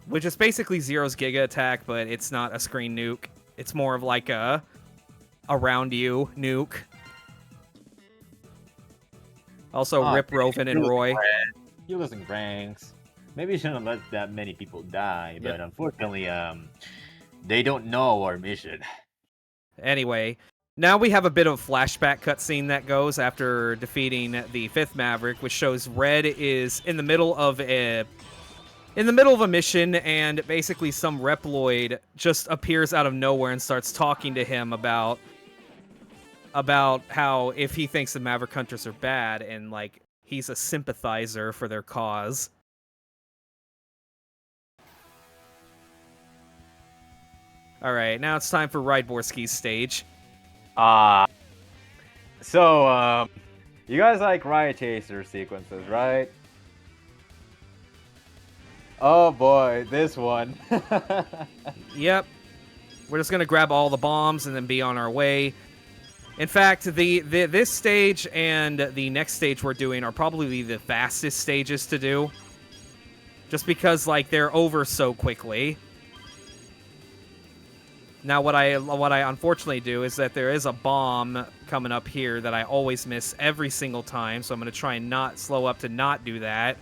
Which is basically Zero's Giga Attack, but it's not a screen nuke. It's more of like a around you nuke. Also, Rip Roven and Roy. You're losing ranks. Maybe you shouldn't let that many people die, but unfortunately, they don't know our mission. Anyway, now we have a bit of a flashback cutscene that goes after defeating the 5th Maverick, which shows Red is in the middle of a mission, and basically some Reploid just appears out of nowhere and starts talking to him about how if he thinks the Maverick Hunters are bad, and like he's a sympathizer for their cause. All right, now it's time for Rydborski's stage. So, you guys like Riot Chaser sequences, right? Oh boy, this one. Yep. We're just gonna grab all the bombs and then be on our way. In fact, this stage and the next stage we're doing are probably the fastest stages to do. Just because, like, they're over so quickly. Now, what I unfortunately do is that there is a bomb coming up here that I always miss every single time, so I'm going to try and not slow up to not do that.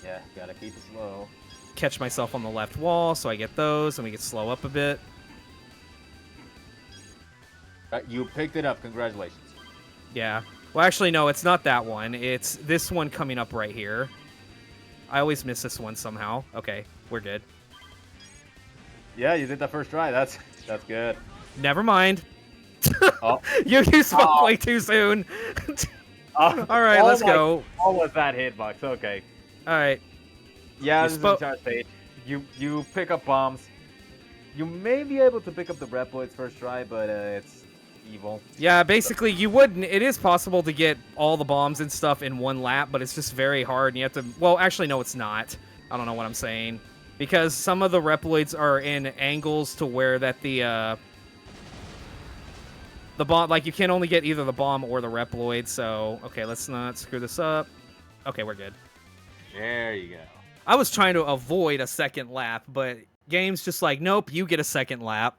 Yeah, gotta keep it slow. Catch myself on the left wall, so I get those, and we can slow up a bit. You picked it up, congratulations. Yeah. Well, actually, no, it's not that one. It's this one coming up right here. I always miss this one somehow. Okay, we're good. Yeah, you did that first try. That's good. Never mind. Oh. you spoke way too soon. All right, let's go. Almost that hitbox. Okay. All right. Yeah, this is the entire stage. You pick up bombs. You may be able to pick up the Reploids first try, but it's evil. Yeah, basically, you wouldn't. It is possible to get all the bombs and stuff in one lap, but it's just very hard. And you have to. Well, actually, no, it's not. I don't know what I'm saying. Because some of the Reploids are in angles to where that the bomb, like, you can only get either the bomb or the Reploid, so, okay, let's not screw this up. Okay, we're good. There you go. I was trying to avoid a second lap, but game's just like, nope, you get a second lap.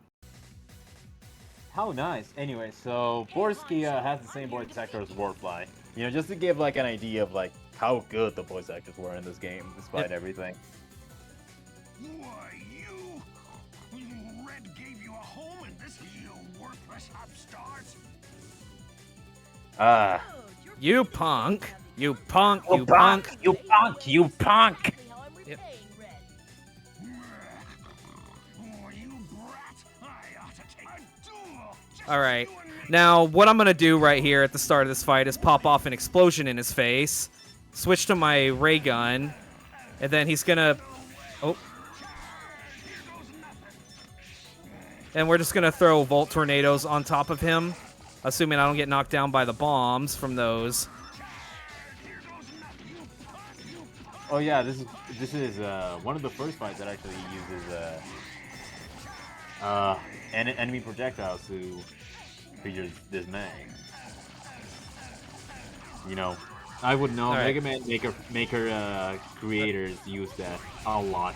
How nice. Anyway, so Borsky has the same voice actor as Warfly. You know, just to give, like, an idea of, like, how good the voice actors were in this game, despite everything. Why, you Red gave you a home in this, you worthless upstart? You punk. You punk, Oh, you punk. You punk, you punk! Yep. Oh, you brat! I ought to take a duel. Alright. Now, what I'm going to do right here at the start of this fight is pop off an explosion in his face, switch to my ray gun, and then he's going to... Oh. And we're just going to throw Volt Tornadoes on top of him, assuming I don't get knocked down by the bombs from those. Oh yeah, this is one of the first fights that actually uses enemy projectiles to feature this mag. You know, I would know. Right. Mega Man Maker creators use that a lot.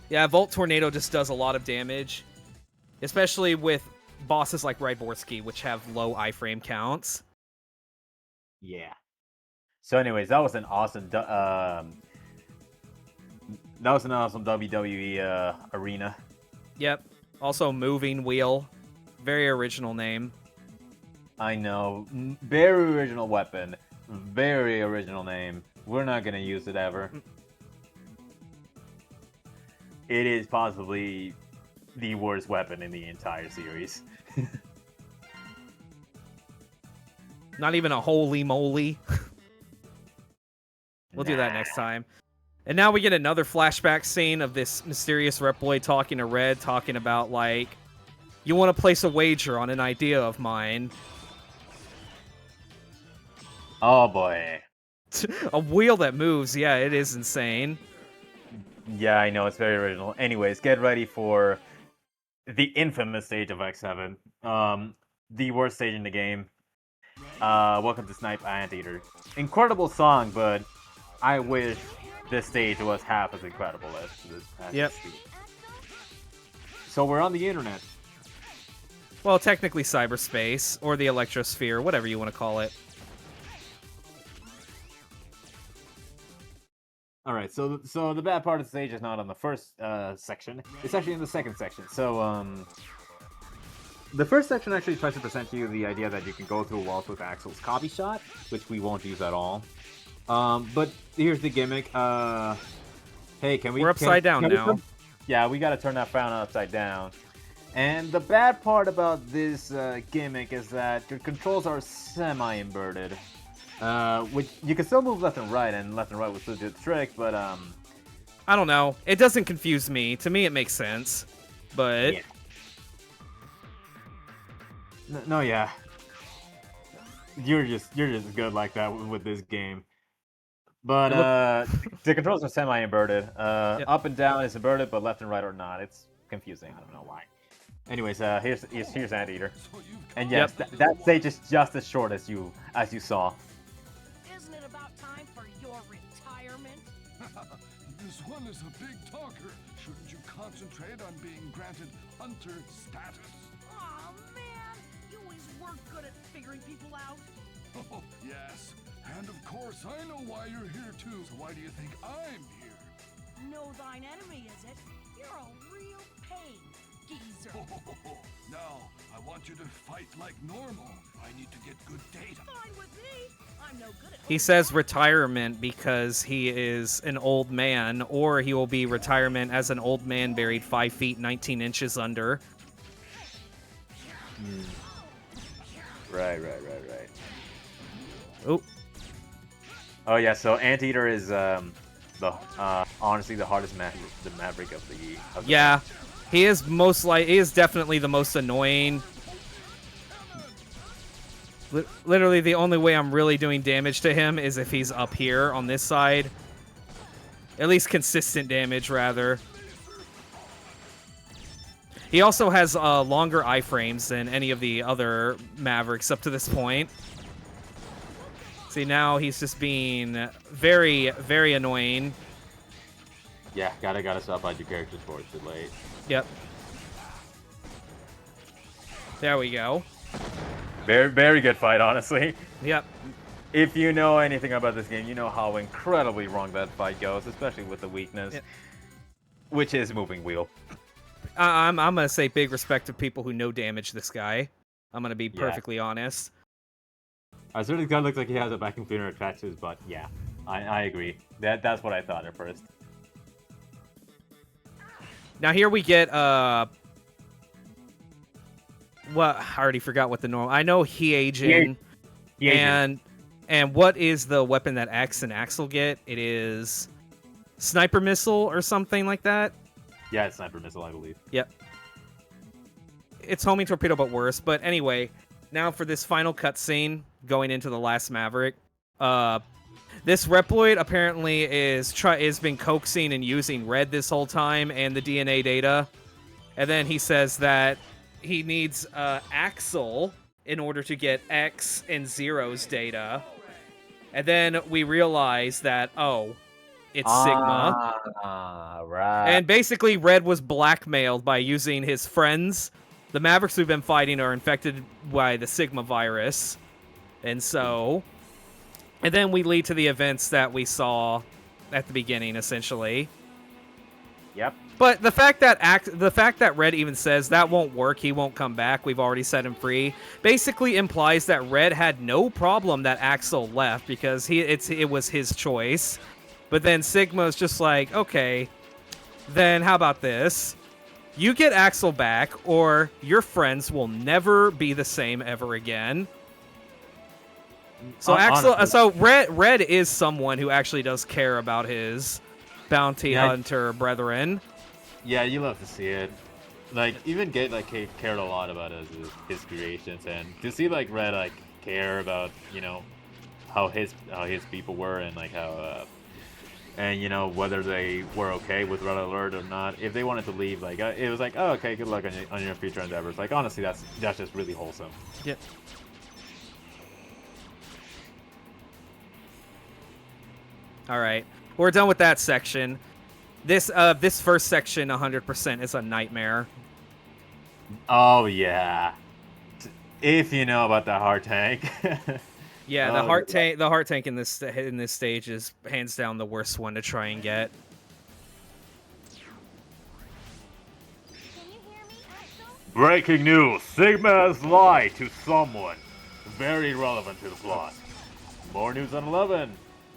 Yeah, Volt Tornado just does a lot of damage, especially with bosses like Rydborski, which have low iframe counts. Yeah. So, anyways, that was an awesome WWE arena. Yep. Also, Moving Wheel. Very original name. I know. Very original weapon. Very original name. We're not gonna use it ever. It is possibly the worst weapon in the entire series. Not even a holy moly. We'll do that next time. And now we get another flashback scene of this mysterious Reploid talking to Red, talking about, like, you want to place a wager on an idea of mine. Oh boy. A wheel that moves, yeah, it is insane. Yeah, I know, it's very original. Anyways, get ready for the infamous stage of X7. The worst stage in the game. Welcome to Snipe Anteater. Incredible song, but I wish this stage was half as incredible as this. Yep. So we're on the internet. Well, technically cyberspace, or the electrosphere, whatever you want to call it. All right, so the bad part of the stage is not on the first section. It's actually in the second section. So the first section actually tries to present to you the idea that you can go through walls with Axel's copy shot, which we won't use at all. But here's the gimmick. Hey, can we? We're upside down now. Yeah, we gotta turn that fountain upside down. And the bad part about this gimmick is that your controls are semi-inverted. Which you can still move left and right will still do the trick, but I don't know. It doesn't confuse me. To me, it makes sense. But yeah. No, yeah. You're just good like that with this game. But the controls are semi-inverted. Up and down is inverted, but left and right are not. It's confusing. I don't know why. Anyways, here's Anteater, and yes, that stage is just as short as you saw. Isn't it about time for your retirement? This one is a big talker. Shouldn't you concentrate on being granted hunter status? Aw, man. You always were good at figuring people out. Oh, yes. And of course, I know why you're here too. So why do you think I'm here? Know thine enemy, is it? You're a real pain, geezer. Now, I want you to fight like normal. I need to get good data. Fine with me. I'm no good at he says retirement because he is an old man, or he will be retirement as an old man buried 5 feet 19 inches under. Right. Oh, yeah. So Anteater is honestly the hardest Maverick of the. Yeah, he is he is definitely the most annoying. Literally, the only way I'm really doing damage to him is if he's up here on this side. At least consistent damage, rather. He also has longer iframes than any of the other Mavericks up to this point. See, now he's just being very, very annoying. yeah, gotta stop out your characters before it's too late. Yep. There we go. Very, very good fight, honestly. Yep. If you know anything about this game, you know how incredibly wrong that fight goes, especially with the weakness, which is moving wheel. I'm gonna say big respect to people who no damage this guy. I'm gonna be perfectly honest. Certainly kind of looks like he has a vacuum cleaner attached to his butt. Yeah, I agree. That's what I thought at first. Now here we get what I already forgot what the normal. I know Hyejin. And what is the weapon that X and Axel get? It is sniper missile or something like that. Yeah, it's sniper missile, I believe. Yep. It's homing torpedo, but worse. But anyway, now for this final cutscene going into the last Maverick. This Reploid apparently is been coaxing and using Red this whole time and the DNA data, and then he says that he needs Axel in order to get X and Zero's data, and then we realize that it's Sigma. Right. And basically, Red was blackmailed by using his friends. The Mavericks we've been fighting are infected by the Sigma virus. And then we lead to the events that we saw at the beginning, essentially. Yep. But the fact that Red even says that won't work, he won't come back, we've already set him free, basically implies that Red had no problem that Axel left because it was his choice. But then Sigma's just like, okay, then how about this? You get Axel back, or your friends will never be the same ever again. So Red is someone who actually does care about his bounty hunter brethren. Yeah, you love to see it. Like, even Gate he cared a lot about his creations, and to see Red care about how his people were and how and you know whether they were okay with red alert or not. If they wanted to leave, like it was like, oh, okay, good luck on your future endeavors. Like honestly, that's just really wholesome. Yep. All right, we're done with that section. This first section 100% is a nightmare. Oh yeah, if you know about the heart tank. Yeah, Oh, the heart tank in this stage is hands down the worst one to try and get. Breaking news! Sigma has lied to someone. Very relevant to the plot. More news on 11.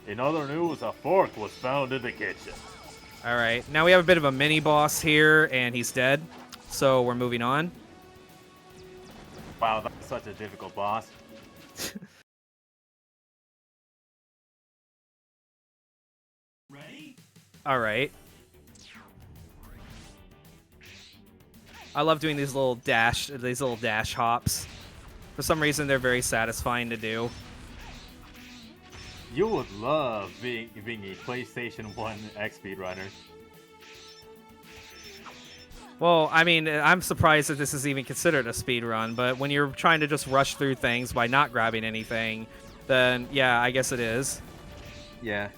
In other news, a fork was found in the kitchen. All right, now we have a bit of a mini boss here, and he's dead. So we're moving on. Wow, that's such a difficult boss. Ready? All right. I love doing these little dash hops. For some reason, they're very satisfying to do. You would love being a PlayStation 1 X speedrunner. Well, I mean, I'm surprised that this is even considered a speed run, but when you're trying to just rush through things by not grabbing anything, then yeah, I guess it is. Yeah.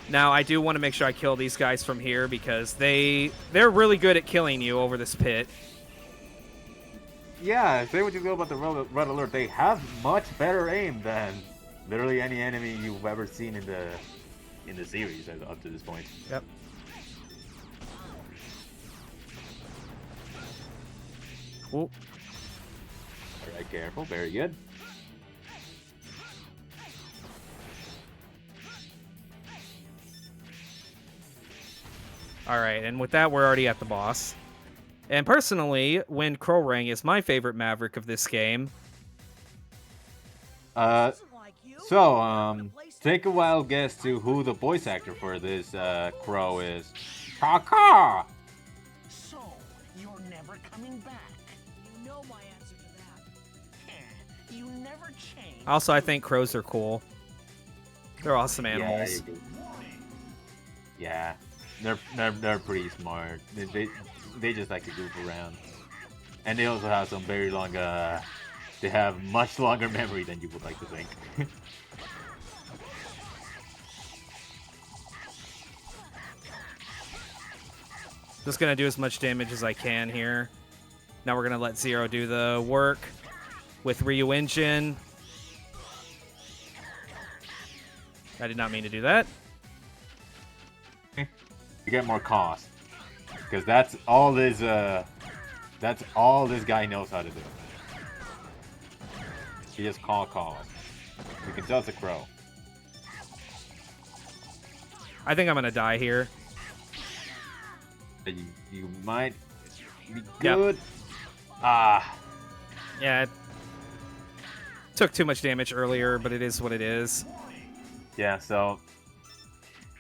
Now, I do want to make sure I kill these guys from here because they're really good at killing you over this pit. Yeah, say what you will about the red alert, they have much better aim than literally any enemy you've ever seen in the series up to this point. Yep. Ooh. Alright, careful, very good. All right, and with that, we're already at the boss. And personally, when Krolrang is my favorite Maverick of this game. Take a wild guess to who the voice actor for this Crow is. Caw-caw! So, you're never coming back. You know my answer to that. You never change. Also, I think crows are cool. They're awesome animals. Yeah, they're pretty smart. They just like to goof around, and they also have some very long. They have much longer memory than you would like to think. Just gonna do as much damage as I can here. Now we're gonna let Zero do the work with Ryu Engine. I did not mean to do that. You get more cost, because that's all this guy knows how to do. He just call cost. You can tell it's a crow. I think I'm gonna die here. You might be good. Yep. Ah. Yeah. Took too much damage earlier, but it is what it is. Yeah, so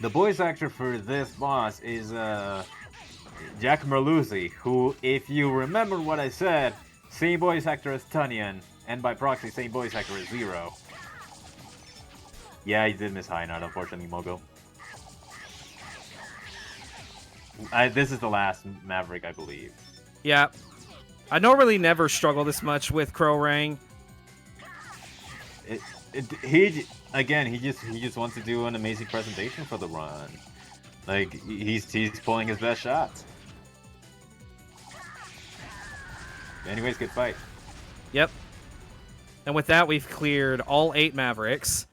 the voice actor for this boss is Jack Merluzzi, who, if you remember what I said, same voice actor as Tunyon, and by proxy, same voice actor as Zero. Yeah, he did miss High Note, unfortunately, Mogo. This is the last Maverick, I believe. Yeah. I normally never struggle this much with Krolrang. He just wants to do an amazing presentation for the run. Like, he's pulling his best shots. Anyways, good fight. Yep. And with that, we've cleared all 8 Mavericks.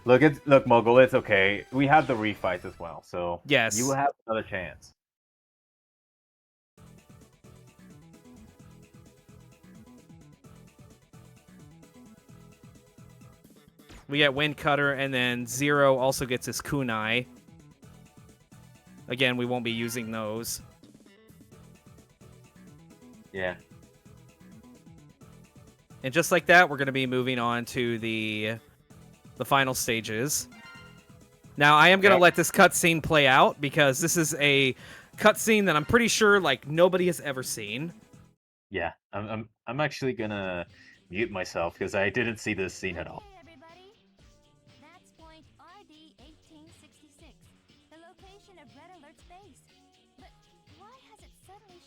Look, Mogul, it's okay. We have the refights as well, so yes, you will have another chance. We get Wind Cutter, and then Zero also gets his Kunai. Again, we won't be using those. Yeah. And just like that, we're going to be moving on to the final stages. Now, I am going to let this cutscene play out because this is a cutscene that I'm pretty sure like nobody has ever seen. Yeah, I'm actually gonna mute myself because I didn't see this scene at all. Hey everybody, that's point RD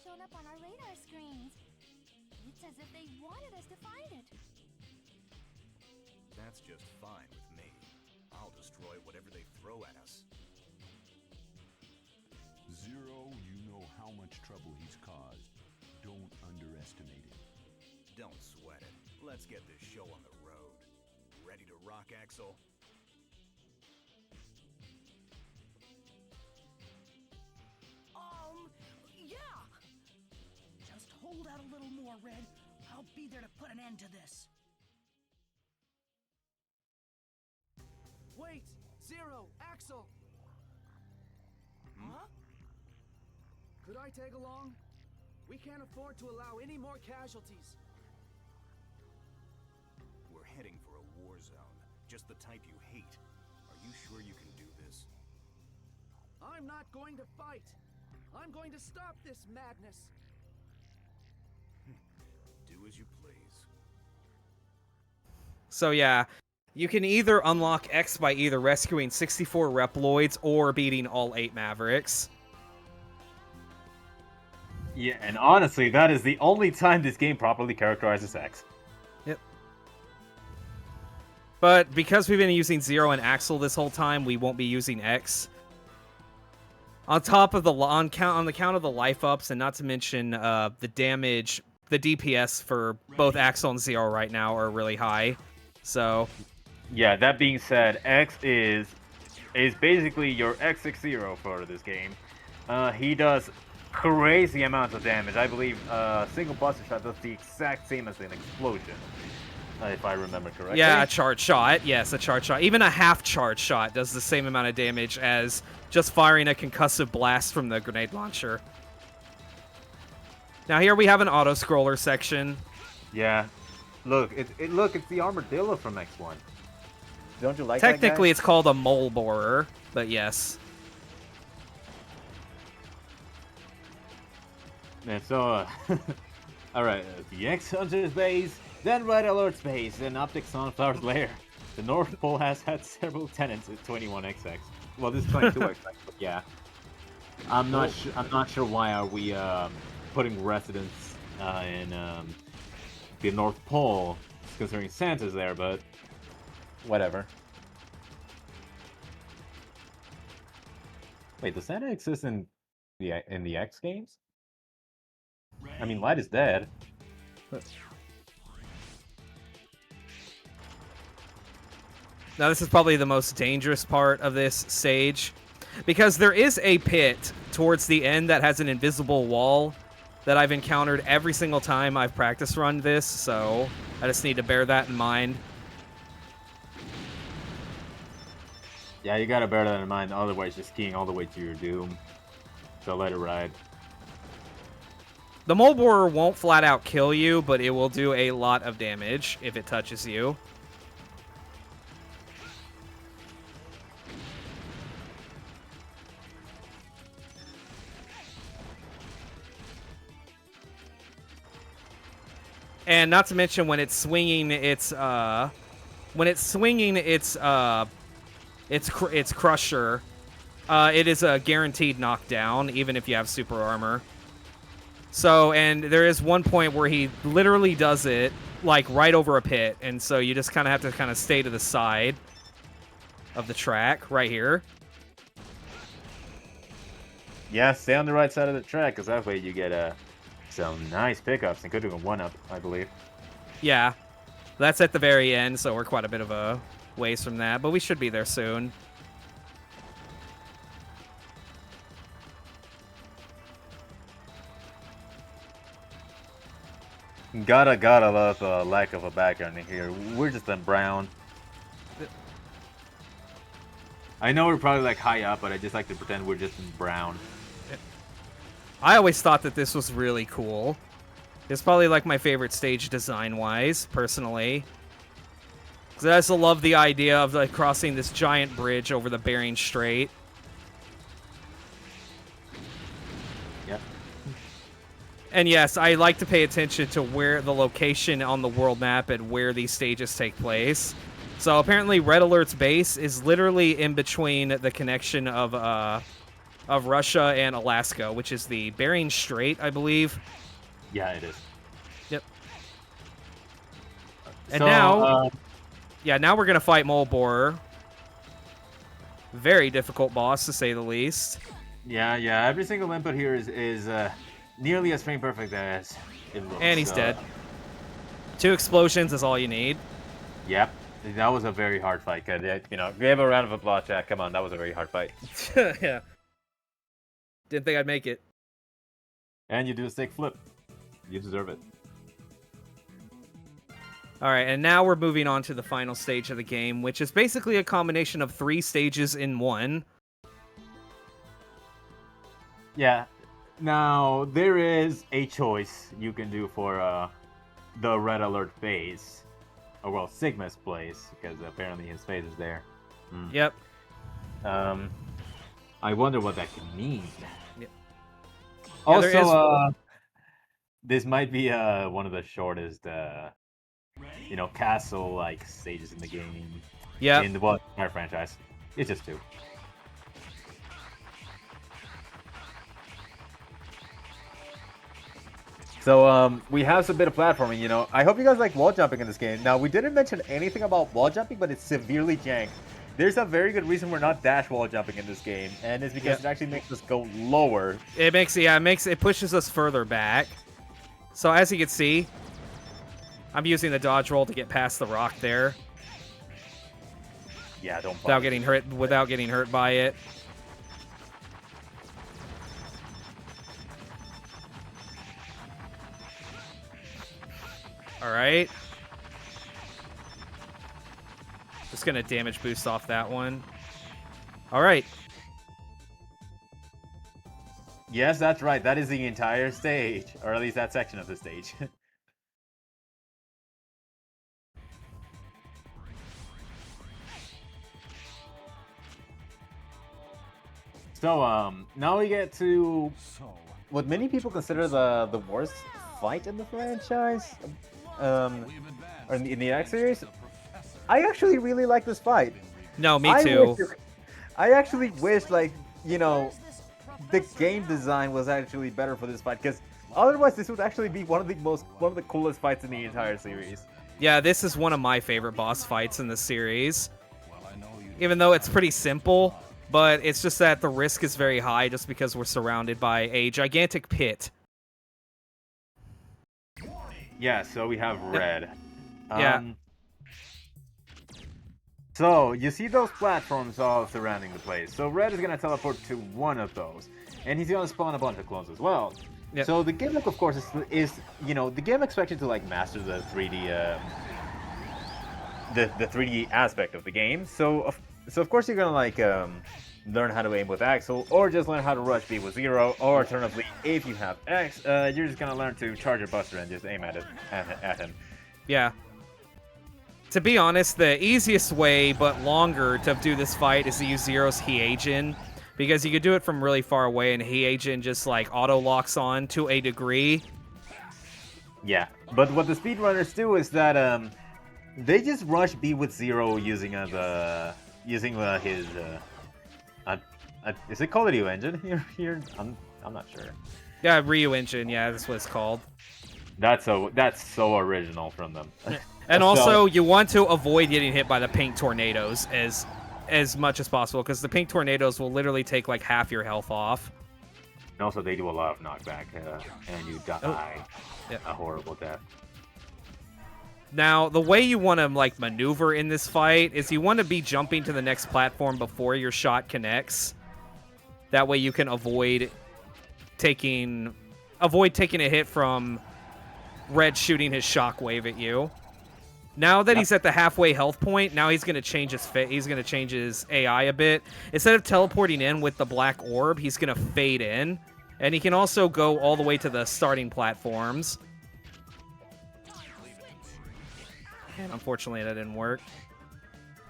shown up on our radar screens. It's as if they wanted us to find it. That's just fine with me. I'll destroy whatever they throw at us. Zero, you know how much trouble he's caused. Don't underestimate him. Don't sweat it. Let's get this show on the road. Ready to rock, Axel? Yeah! Just hold out a little more, Red. I'll be there to put an end to this. Wait! Zero! Axel! Huh? Could I tag along? We can't afford to allow any more casualties. We're heading for a war zone. Just the type you hate. Are you sure you can do this? I'm not going to fight. I'm going to stop this madness. Do as you please. So yeah, you can either unlock X by either rescuing 64 Reploids or beating all 8 Mavericks. Yeah, and honestly, that is the only time this game properly characterizes X. Yep. But because we've been using Zero and Axel this whole time, we won't be using X. On top of on the count of the life ups, and not to mention the damage, the DPS for both Axel and Zero right now are really high. So, yeah. That being said, X is basically your X60 for this game. He does crazy amounts of damage. I believe single buster shot does the exact same as an explosion, if I remember correctly. Yeah, a charge shot. Yes, a charge shot. Even a half charge shot does the same amount of damage as just firing a concussive blast from the grenade launcher. Now here we have an auto-scroller section. Yeah. Look, it's the armadillo from X1. Don't you like Technically, that it's called a mole borer, but yes. And so, alright, the X-Hunter's base, then Red Alert's base, and Optic Sunflower's lair. The North Pole has had several tenants at 21XX. Well, this is 22XX, but yeah. I'm not sure why are we putting residents in the North Pole, considering Santa's there, but whatever. Wait, does Santa exist in the X games? I mean, Light is dead. Now this is probably the most dangerous part of this stage, because there is a pit towards the end that has an invisible wall that I've encountered every single time I've practice run this, so I just need to bear that in mind. Yeah, you gotta bear that in mind, otherwise just skiing all the way to your doom. So let it ride. The mole borer won't flat out kill you, but it will do a lot of damage if it touches you. And not to mention when it's swinging its crusher, it is a guaranteed knockdown even if you have super armor. So, and there is one point where he literally does it like right over a pit, and so you just kind of have to kind of stay to the side of the track right here. Yeah, stay on the right side of the track, because that way you get some nice pickups, including a 1-up, I believe. Yeah, that's at the very end, so we're quite a bit of a ways from that, but we should be there soon. Gotta love lack of a background in here. We're just in brown. I know we're probably like high up, but I just like to pretend we're just in brown. I always thought that this was really cool. It's probably like my favorite stage design-wise, personally. Because I also love the idea of like crossing this giant bridge over the Bering Strait. Yep. And yes, I like to pay attention to where the location on the world map and where these stages take place. So apparently Red Alert's base is literally in between the connection of of Russia and Alaska, which is the Bering Strait, I believe. Yeah, it is. Yep. And So, now, yeah, now we're gonna fight Mole Borer. Very difficult boss, to say the least. Yeah. Every single input here is nearly as frame perfect as it looks. And he's dead. 2 explosions is all you need. Yep. That was a very hard fight. You know, give a round of applause, chat. Come on, that was a very hard fight. Yeah. Didn't think I'd make it. And you do a stick flip. You deserve it. All right, and now we're moving on to the final stage of the game, which is basically a combination of 3 stages in one. Yeah. Now, there is a choice you can do for the red alert phase. Or, well, Sigma's place, because apparently his face is there. Yep. I wonder what that could mean. Yep. Also, this might be one of the shortest, castle-like stages in the game. Yeah. In the entire franchise. It's just 2. So, we have some bit of platforming, you know. I hope you guys like wall jumping in this game. Now, we didn't mention anything about wall jumping, but it's severely janked. There's a very good reason we're not dash wall jumping in this game, and it's because it actually makes us go lower. It pushes us further back. So as you can see, I'm using the dodge roll to get past the rock there. Yeah, don't without getting hurt by it. All right. Just gonna damage boost off that one. All right. Yes, that's right. That is the entire stage, or at least that section of the stage. So, now we get to what many people consider the worst fight in the franchise, or in the X series. I actually really like this fight. No, me too. I actually wish, like, you know, the game design was actually better for this fight, because otherwise this would actually be one of the coolest fights in the entire series. Yeah, this is one of my favorite boss fights in the series. Even though it's pretty simple, but it's just that the risk is very high just because we're surrounded by a gigantic pit. Yeah, so we have red. Yeah. So, you see those platforms all surrounding the place. So red is going to teleport to one of those. And he's going to spawn a bunch of clones as well. Yep. So the gimmick, of course, is the game expects you to, like, master the 3D... the 3D aspect of the game. So of course you're going to, like, learn how to aim with Axel, or just learn how to rush B with Zero, or alternatively, if you have X, you're just going to learn to charge your buster and just aim at him. Yeah. To be honest, the easiest way, but longer, to do this fight is to use Zero's Heijin, because you could do it from really far away, and Heijin just, like, auto-locks on to a degree. Yeah, but what the speedrunners do is that, they just rush B with Zero using his, is it called a Ryu engine here? I'm not sure. Yeah, Ryu engine, yeah, that's what it's called. That's so original from them. And also, you want to avoid getting hit by the pink tornadoes as much as possible, because the pink tornadoes will literally take like half your health off. And also, they do a lot of knockback, and you die a horrible death. Now, the way you want to like maneuver in this fight is you want to be jumping to the next platform before your shot connects. That way, you can avoid taking a hit from Red shooting his shockwave at you. Now that he's at the halfway health point, now he's going to change his AI a bit. Instead of teleporting in with the black orb, he's going to fade in, and he can also go all the way to the starting platforms. And unfortunately, that didn't work.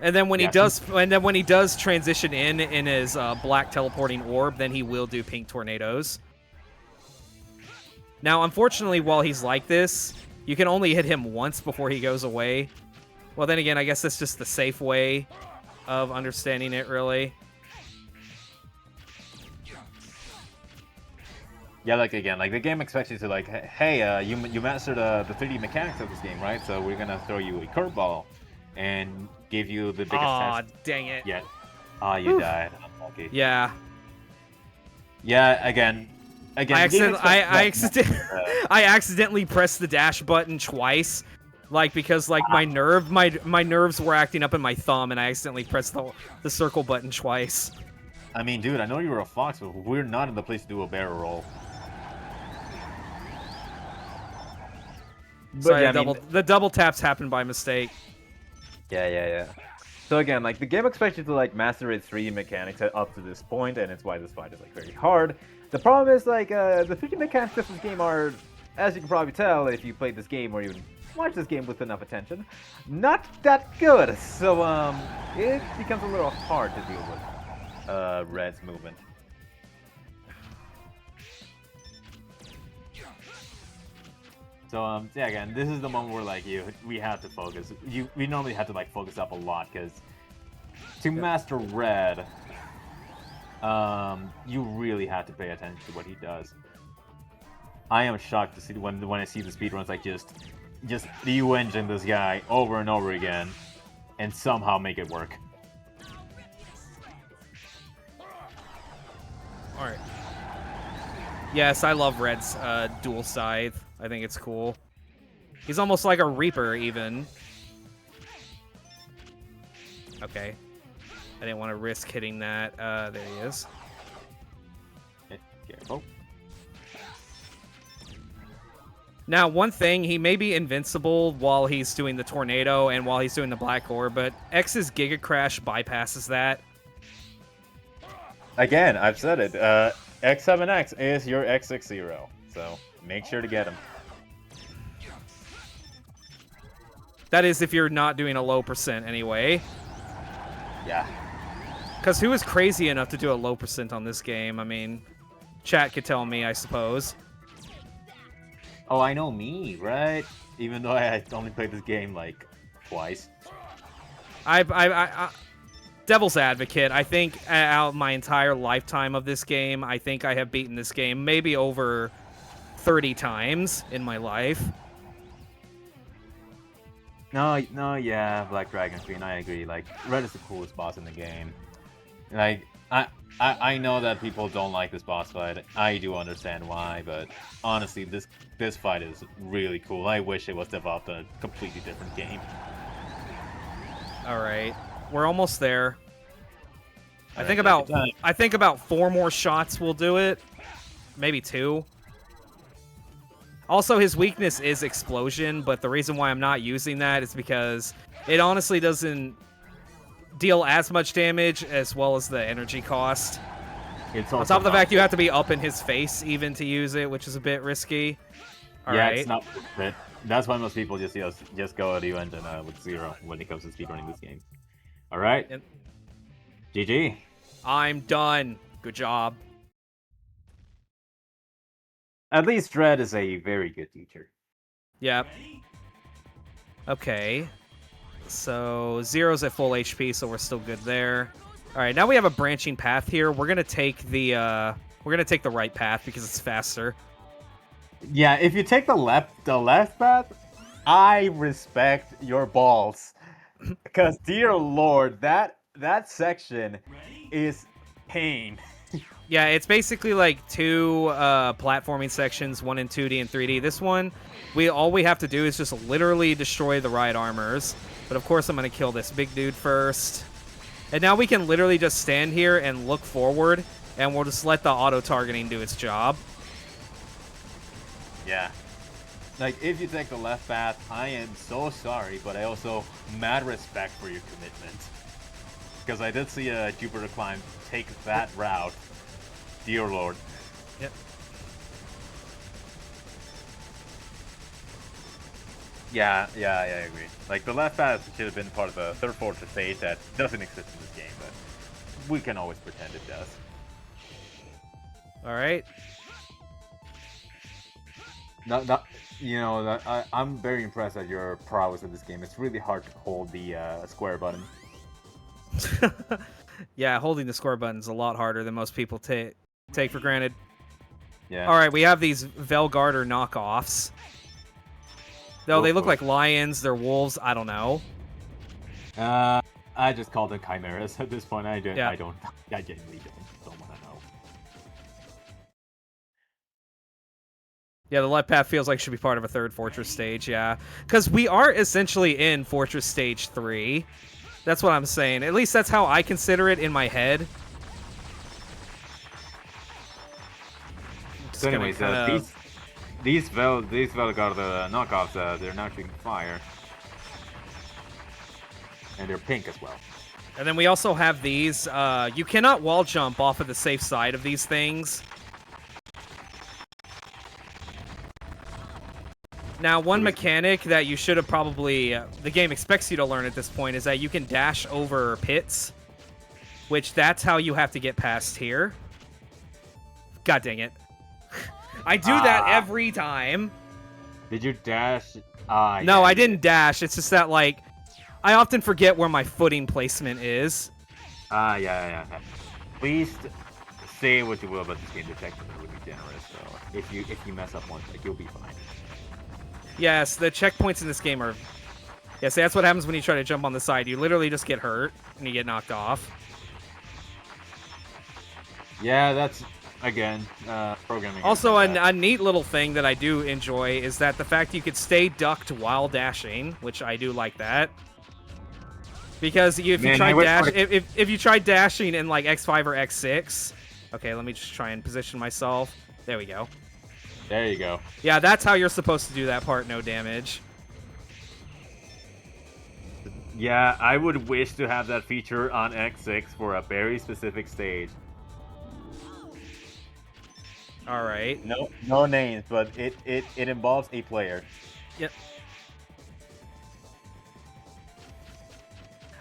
And then when he does transition in his black teleporting orb, then he will do pink tornadoes. Now, unfortunately, while he's like this, you can only hit him once before he goes away. Well, then again, I guess that's just the safe way of understanding it, really. Yeah, like again, like the game expects you to like, hey, you mastered the 3D mechanics of this game, right? So we're gonna throw you a curveball and give you the biggest Aw, test dang it. yet. Ah, you died. Okay. Yeah. Yeah, again. I accidentally pressed the dash button twice, like because like my nerves were acting up in my thumb, and I accidentally pressed the circle button twice. I mean, dude, I know you were a fox, but we're not in the place to do a barrel roll. But Sorry, yeah, the double taps happened by mistake. Yeah. So again, like the game expects you to like master its 3D mechanics up to this point, and it's why this fight is like very hard. The problem is like the 3D mechanics of this game are, as you can probably tell if you played this game or even watched this game with enough attention, not that good. So it becomes a little hard to deal with Red's movement. So yeah, again, this is the moment where like we have to focus. We normally have to like focus up a lot because to master Red, you really have to pay attention to what he does. I am shocked to see when I see the speedruns like just de-engine this guy over and over again, and somehow make it work. All right. Yes, I love Red's dual scythe. I think it's cool. He's almost like a Reaper, even. Okay. I didn't want to risk hitting that. There he is. Careful. Now, one thing, he may be invincible while he's doing the tornado and while he's doing the black ore, but X's Giga Crash bypasses that. Again, I've said it. X7X is your X60, so make sure to get him. That is if you're not doing a low percent anyway. Yeah. Because who is crazy enough to do a low percent on this game? I mean, chat could tell me, I suppose. Oh, I know me, right? Even though I only played this game like twice. Devil's advocate, I think out my entire lifetime of this game, I think I have beaten this game maybe over 30 times in my life. No, yeah, Black Dragon Queen, I agree. Like, Red is the coolest boss in the game. Like, I know that people don't like this boss fight. I do understand why, but honestly, this fight is really cool. I wish it was developed in a completely different game. All right, we're almost there. I think about 4 more shots will do it, maybe 2. Also, his weakness is explosion, but the reason why I'm not using that is because it honestly doesn't deal as much damage as well as the energy cost. On top of the fact you have to be up in his face even to use it, which is a bit risky. All right. It's not worth it. That's why most people just go to engine with 0 when it comes to speedrunning this game. All right. GG. I'm done. Good job. At least Red is a very good teacher. Yep. Okay. So 0's at full HP, so we're still good there. All right, now we have a branching path here. We're gonna take the right path because it's faster. Yeah, if you take the left path, I respect your balls. Because dear lord, that section is pain. Yeah, it's basically like 2 platforming sections, 1 in 2D and 3D. This one, all we have to do is just literally destroy the right armors. But of course, I'm gonna kill this big dude first. And now we can literally just stand here and look forward, and we'll just let the auto-targeting do its job. Yeah. Like, if you take the left path, I am so sorry, but I also mad respect for your commitment. Because I did see a Jupiter Climb take that route. Dear lord. Yep. Yeah, I agree. Like, the left path should have been part of the third fortress stage that doesn't exist in this game, but we can always pretend it does. All right. I'm very impressed at your prowess in this game. It's really hard to hold the square button. Yeah, holding the square button is a lot harder than most people take for granted. Yeah. All right, we have these Velgarder knockoffs. Though they look like lions, they're wolves. I don't know. I just call them chimeras at this point. I genuinely don't want to know. Yeah, the light path feels like it should be part of a third Fortress stage, yeah. Because we are essentially in Fortress Stage 3. That's what I'm saying. At least that's how I consider it in my head. So anyways, these Velgarder knockoffs, they're now shooting fire. And they're pink as well. And then we also have these. You cannot wall jump off of the safe side of these things. Now, one mechanic that you should have probably... the game expects you to learn at this point is that you can dash over pits. Which, that's how you have to get past here. God dang it. I do that every time. Did you dash? No, I didn't dash. It's just that, like... I often forget where my footing placement is. Yeah. Please say what you will about this game. The checkpoints are really generous, so if you mess up once, like, you'll be fine. Yes, the checkpoints in this game are... Yes, that's what happens when you try to jump on the side. You literally just get hurt, and you get knocked off. Yeah, that's, again, programming. Also, a neat little thing that I do enjoy is that the fact you could stay ducked while dashing, which I do like that. Because if you try dashing in like X5 or X6, okay, let me just try and position myself. There we go. There you go. Yeah, that's how you're supposed to do that part. No damage. Yeah, I would wish to have that feature on X6 for a very specific stage. All right. No names, but it involves a player. Yep.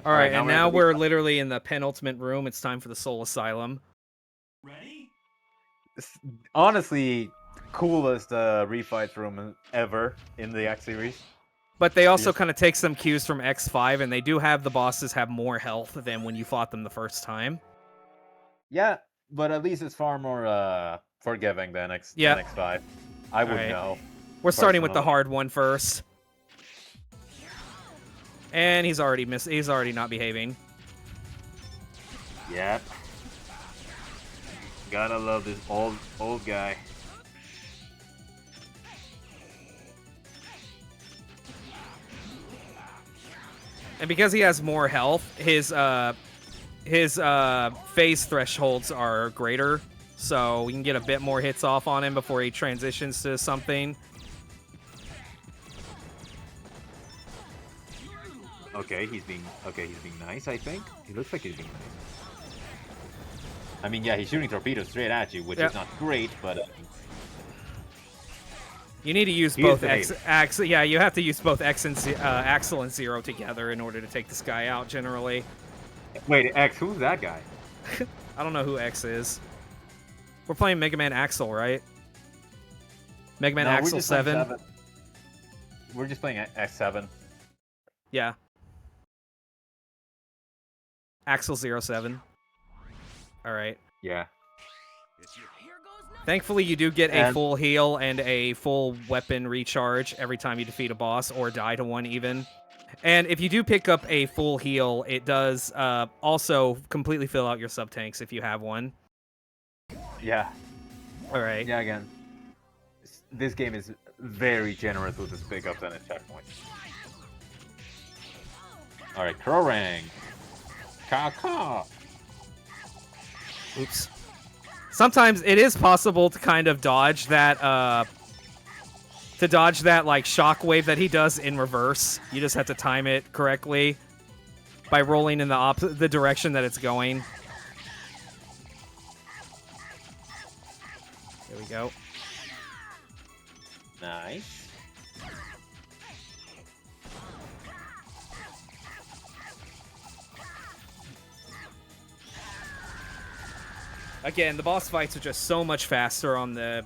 All right, and now we're literally in the penultimate room. It's time for the Soul Asylum. Ready? Honestly, coolest refight room ever in the X series. But they also kind of take some cues from X5, and they do have the bosses have more health than when you fought them the first time. Yeah, but at least it's far more forgiving than X5. I would know. We're starting with the hard one first. And he's already he's already not behaving. Yep. Gotta love this old guy. And because he has more health, his phase thresholds are greater, so we can get a bit more hits off on him before he transitions to something. Okay, he's being nice, I think. He looks like he's being nice. I mean, yeah, he's shooting torpedoes straight at you, which is not great, but you need to use both yeah, you have to use both Axel and Zero together in order to take this guy out, generally. Wait, X, who's that guy? I don't know who X is. We're playing Mega Man Axel, right? Mega Man Axel 7? We're just playing X7. Yeah. Axel 07. Alright. Yeah. Thankfully, you do get a full heal and a full weapon recharge every time you defeat a boss, or die to one even. And if you do pick up a full heal, it does also completely fill out your sub-tanks if you have one. Yeah. Alright. Yeah, again. This game is very generous with its pickups and its checkpoints. Alright, Krorang. Ka-ka. Oops. Sometimes it is possible to kind of dodge that, like, shockwave that he does in reverse. You just have to time it correctly by rolling in the direction that it's going. There we go. Nice. Again, the boss fights are just so much faster on the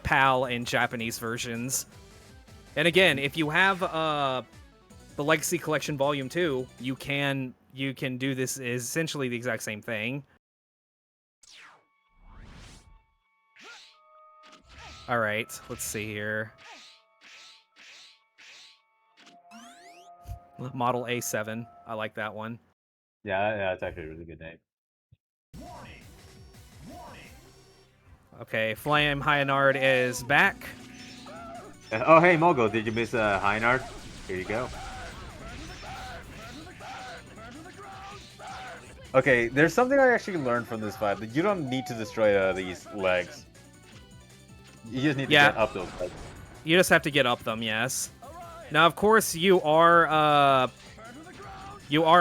PAL and Japanese versions. And again, if you have the Legacy Collection Volume 2, you can do this essentially the exact same thing. All right, let's see here. Model A7. I like that one. Yeah, it's actually a really good name. Okay, Flame Hyanard is back. Oh, hey, Mogo, did you miss Heinard? Here you go. Okay, there's something I actually learned from this fight, that you don't need to destroy these legs. You just need to get up those legs. You just have to get up them, yes. Now, of course, you are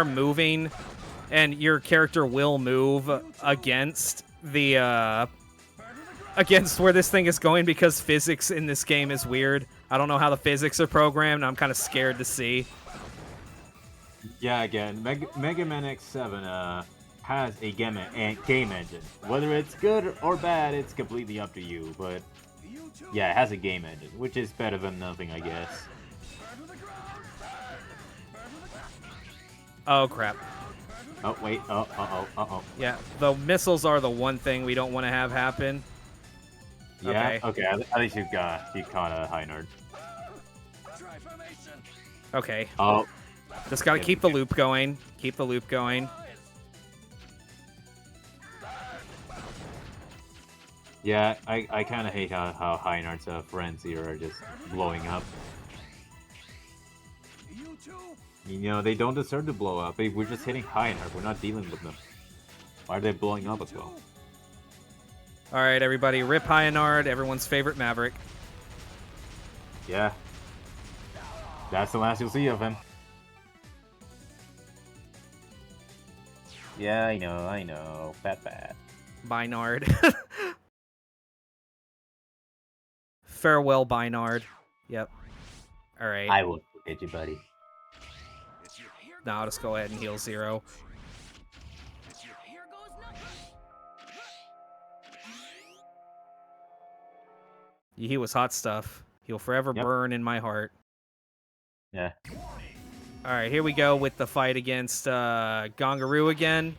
moving, and your character will move against the against where this thing is going, because physics in this game is weird. I don't know how the physics are programmed. I'm kind of scared to see. Yeah, again, Mega Man X7 has a game engine. Whether it's good or bad, it's completely up to you. But yeah, it has a game engine, which is better than nothing, I guess. Oh, crap. Oh, wait. Uh-oh. Yeah, the missiles are the one thing we don't want to have happen. Yeah, okay. At least you caught a Heinard. Okay. Oh. Just gotta keep the loop going. Keep the loop going. Yeah, I kind of hate how Heinard's friends here are just blowing up. You know, they don't deserve to blow up. We're just hitting Heinard. We're not dealing with them. Why are they blowing up as well? All right, everybody, rip Hyanard, everyone's favorite Maverick. Yeah. That's the last you'll see of him. Yeah, I know. Fat. Bynard. Farewell, Bynard. Yep. All right. I will forget you, buddy. Now I'll just go ahead and heal Zero. He was hot stuff. He'll forever burn in my heart. Yeah. All right, here we go with the fight against Gongaroo again.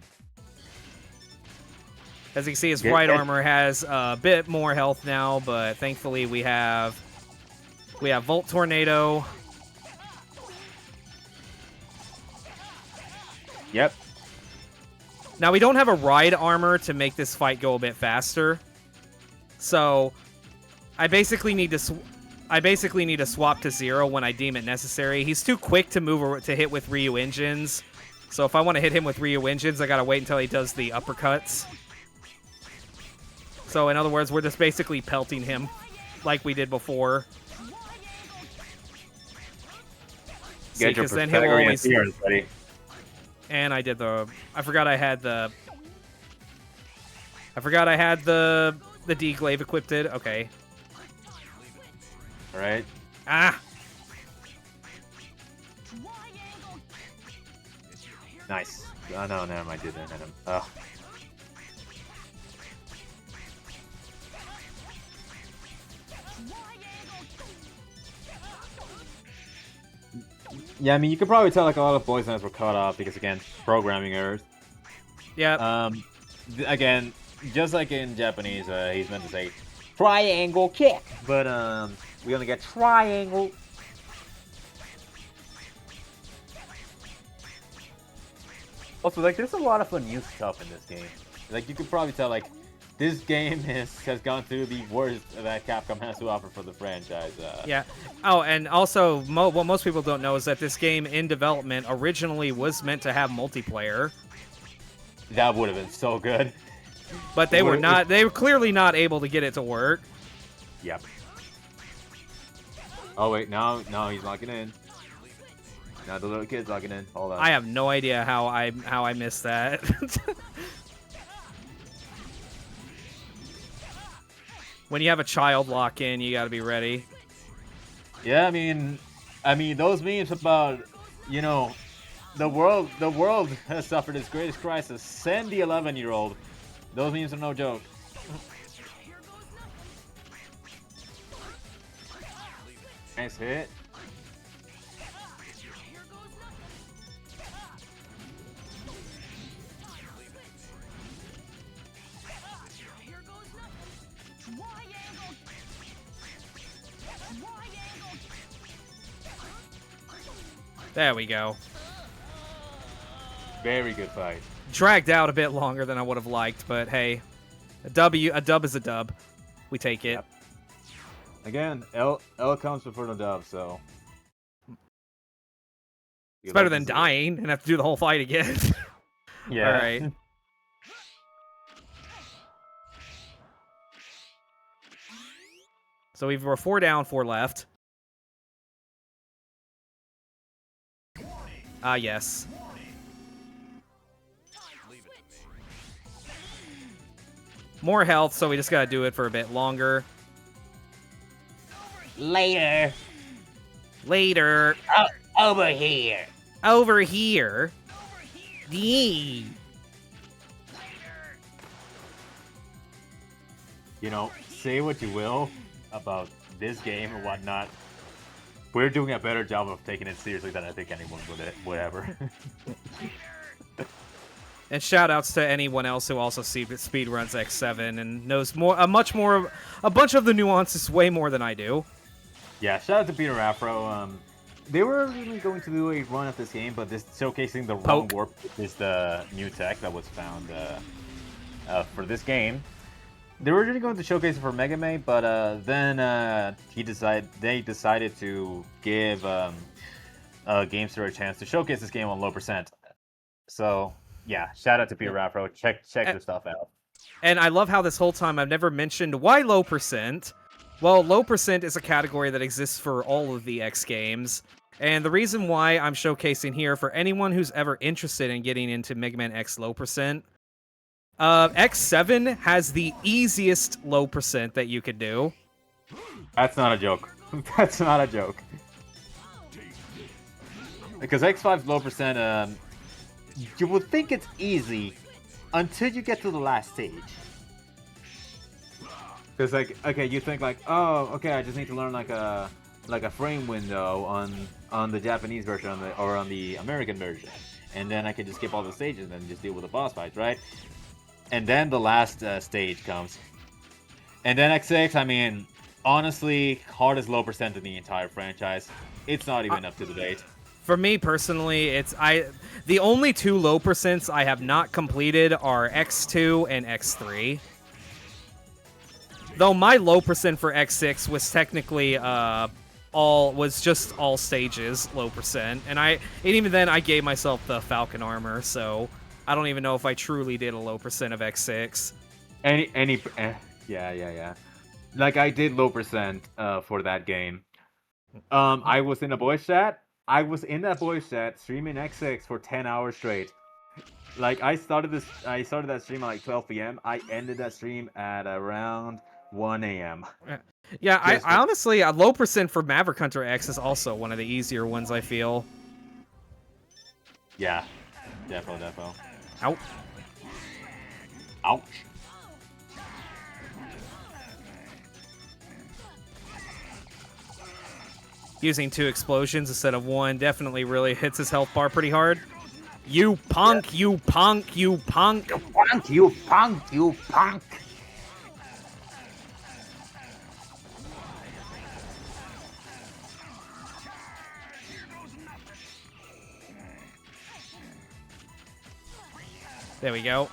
As you can see, his right armor has a bit more health now, but thankfully we have Volt Tornado. Yep. Now we don't have a ride armor to make this fight go a bit faster, so I basically need to swap to Zero when I deem it necessary. He's too quick to move to hit with Ryu engines, so if I want to hit him with Ryu engines, I gotta wait until he does the uppercuts. So in other words, we're just basically pelting him like we did before. Get your then he'll always. appearance ready. And I did the. I forgot I had the D-glaive equipped. Okay. All right. Ah. Nice. Oh no, never mind. I didn't hit him. Ugh. Yeah, I mean, you could probably tell like a lot of voice lines were cut off because, again, programming errors. Yeah. Again, just like in Japanese, he's meant to say triangle kick, but we only get triangle. Also, like, there's a lot of new stuff in this game. Like, you could probably tell, like, this game has gone through the worst that Capcom has to offer for the franchise. Yeah. Oh, and also, what most people don't know is that this game in development originally was meant to have multiplayer. That would have been so good. But they were not. They were clearly not able to get it to work. Yep. Oh wait, now he's locking in. Now the little kid's locking in. Hold on. I have no idea how I missed that. When you have a child lock in, you got to be ready. Yeah, I mean, those memes about, you know, the world has suffered its greatest crisis. Send the 11-year-old. Those memes are no joke. Nice hit. There we go. Very good fight. Dragged out a bit longer than I would have liked, but hey, a dub is a dub. We take it. Yep. Again, L comes before the dub, so It's better than dying and have to do the whole fight again. Yeah. All right. So we're 4 down, 4 left. Ah, yes. More health, so we just gotta do it for a bit longer. Later. Later. Over here. Over here. Yee. You know, say what you will about this game and whatnot. We're doing a better job of taking it seriously than I think anyone would ever. And shout outs to anyone else who also speedruns X7 and knows a bunch of the nuances way more than I do. Yeah, shout out to Peter Afro. They were originally going to do a run of this game, but this showcasing the wrong warp is the new tech that was found for this game. They were originally going to showcase it for Mega Man, but then they decided to give Gamester a chance to showcase this game on low percent. So yeah, shout out to Peter Afro. Check their stuff out. And I love how this whole time I've never mentioned why low percent. Well, low percent is a category that exists for all of the X games. And the reason why I'm showcasing here for anyone who's ever interested in getting into Mega Man X low percent, X7 has the easiest low percent that you could do. That's not a joke. That's not a joke. Because X5's low percent, you would think it's easy until you get to the last stage. Because like, okay, you think like, oh, okay, I just need to learn like a frame window on the Japanese version or on the American version, and then I can just skip all the stages and just deal with the boss fights, right? And then the last stage comes, and then X6. I mean, honestly, hardest low percent in the entire franchise. It's not even up to date. For me personally, the only 2 low percents I have not completed are X2 and X3. Though my low percent for X6 was technically just all stages low percent, and even then I gave myself the Falcon armor, so I don't even know if I truly did a low percent of X6. Yeah. Like I did low percent for that game. I was in a voice chat. I was in that voice chat streaming X6 for 10 hours straight. Like I started that stream at like 12 p.m. I ended that stream at around 1 a.m. Yeah, I honestly, a low percent for Maverick Hunter X is also one of the easier ones, I feel. Yeah, defo. Ouch. Ouch. Using 2 explosions instead of 1 definitely really hits his health bar pretty hard. You punk, you punk, you punk. You punk, you punk, you punk. There we go.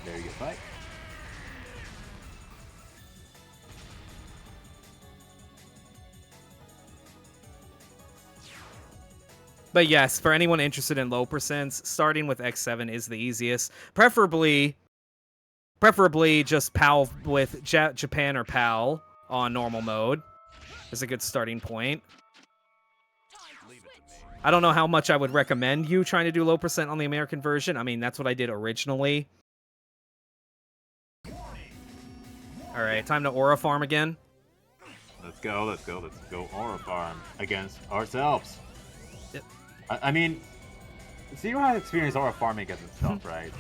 Very good fight. But yes, for anyone interested in low percents, starting with X7 is the easiest. Preferably just PAL with Japan or PAL on normal mode is a good starting point. I don't know how much I would recommend you trying to do low percent on the American version. I mean, that's what I did originally. Alright, time to Aura Farm again. Let's go Aura Farm against ourselves. Yep. I mean, Zero has experienced Aura farming against itself, right?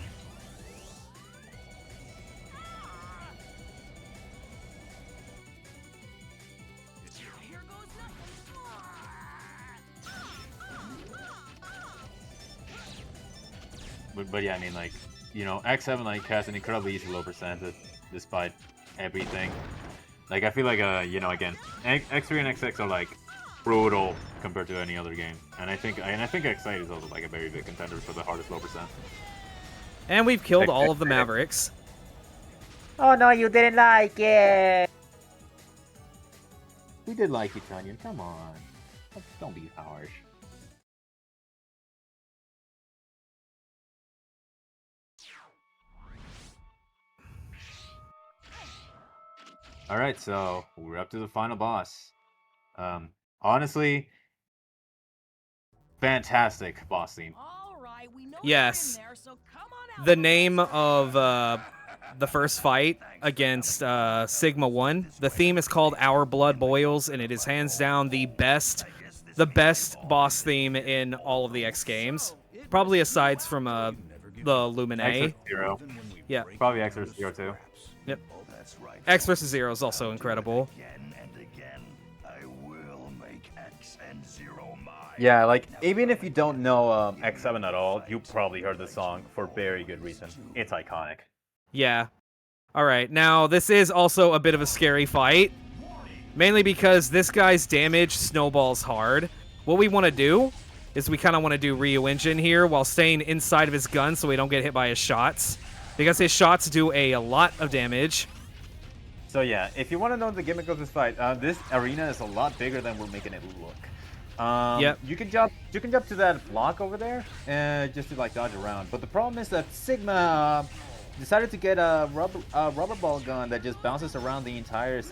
But yeah, I mean, like, you know, X7 like has an incredibly easy low percent despite everything. Like, I feel like, you know, again, X3 and X6 are like brutal compared to any other game. And I think X8 is also like a very big contender for the hardest low percent. And we've killed all of the Mavericks. Oh no, you didn't like it. We did like it, Tunyon. Come on. Don't be harsh. Alright, so we're up to the final boss. Honestly, fantastic boss theme. Yes. The name of the first fight against Sigma 1, the theme is called Our Blood Boils, and it is hands down the best boss theme in all of the X games. Probably aside from the Lumine. X vs. Zero. Yeah. Probably X vs. Zero too. Yep. X vs. Zero is also incredible. Yeah, like, even if you don't know X7 at all, you probably heard the song for very good reason. It's iconic. Yeah. Alright, now this is also a bit of a scary fight. Mainly because this guy's damage snowballs hard. What we want to do is we kind of want to do Ryu Engine here while staying inside of his gun so we don't get hit by his shots. Because his shots do a lot of damage. So yeah, if you want to know the gimmick of this fight, this arena is a lot bigger than we're making it look. Yep. You can jump to that block over there, just to like dodge around. But the problem is that Sigma decided to get a rubber ball gun that just bounces around the entire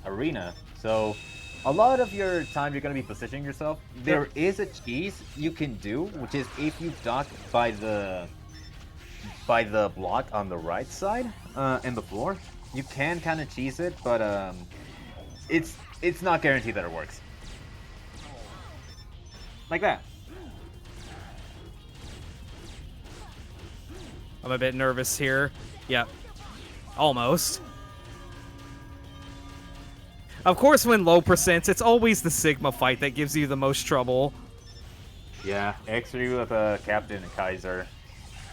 arena. So a lot of your time you're gonna be positioning yourself. There is a cheese you can do, which is if you duck by the block on the right side in the floor, you can kind of cheese it, but it's not guaranteed that it works. Like that. I'm a bit nervous here. Yep. Almost. Of course, when low percents, it's always the Sigma fight that gives you the most trouble. Yeah, X3 with a Captain and Kaiser.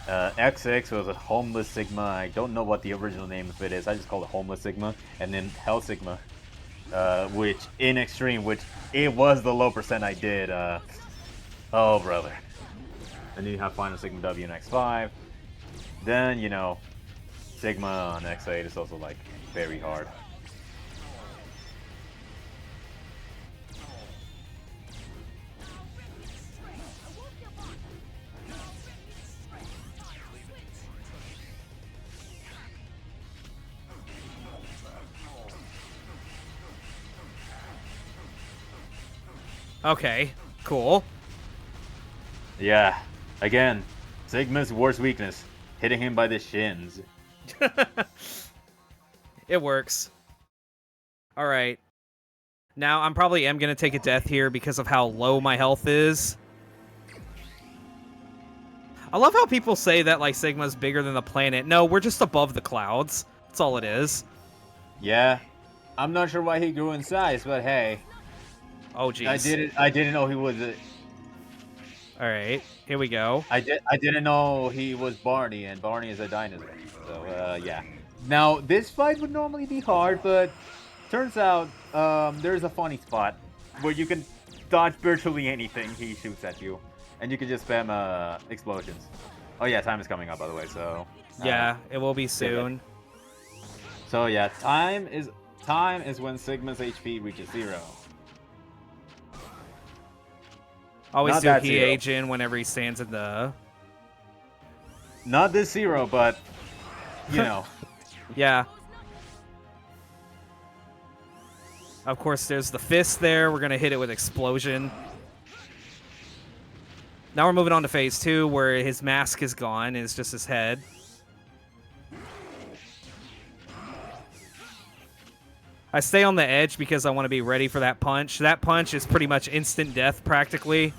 X6 was a Homeless Sigma. I don't know what the original name of it is. I just call it Homeless Sigma. And then Hell Sigma, which in Extreme, which it was the low percent I did. Oh, brother. Then you have Final Sigma W and X5. Then, you know, Sigma on X8 is also, like, very hard. Okay, cool. Yeah, again, Sigma's worst weakness, hitting him by the shins. It works. Alright. Now, I'm probably am going to take a death here because of how low my health is. I love how people say that, like, Sigma's bigger than the planet. No, we're just above the clouds. That's all it is. Yeah, I'm not sure why he grew in size, but hey. Oh, jeez. I didn't know he was Alright, here we go. I didn't know he was Barney, and Barney is a dinosaur. So, yeah. Now, this fight would normally be hard, but turns out there's a funny spot where you can dodge virtually anything he shoots at you, and you can just spam explosions. Oh yeah, time is coming up, by the way, so... Yeah, it will be soon. So yeah, time is when Sigma's HP reaches 0. Always Not do that he zero. age in whenever he stands in the... Not this 0, but, you know. Yeah. Of course, there's the fist there. We're going to hit it with explosion. Now we're moving on to phase 2, where his mask is gone. It's just his head. I stay on the edge because I want to be ready for that punch. That punch is pretty much instant death, practically.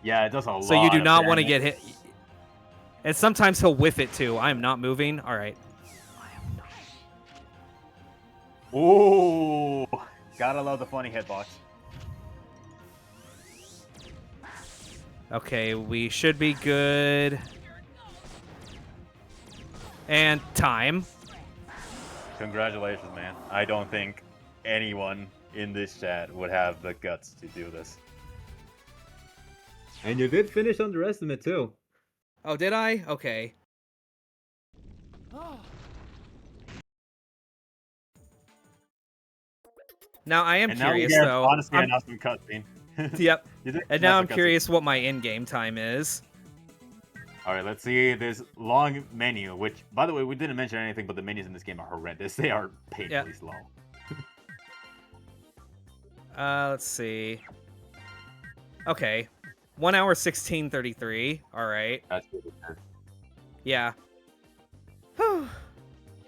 Yeah, it does a lot. So you do of not want to damage. get hit. And sometimes he'll whiff it, too. I am not moving. All right. Ooh, gotta love the funny hitbox. Okay, we should be good. And time. Congratulations, man. I don't think anyone in this chat would have the guts to do this. And you did finish Underestimate too. Oh, did I? Okay. Now I am And now we curious get though. honestly an awesome cutscene. Yep. You did And an now awesome I'm cutscene. curious what my in-game time is. All right, let's see this long menu. Which, by the way, we didn't mention anything, but the menus in this game are horrendous. They are painfully slow. Let's see. Okay. 1 hour 16:33. All right. That's really good. Yeah.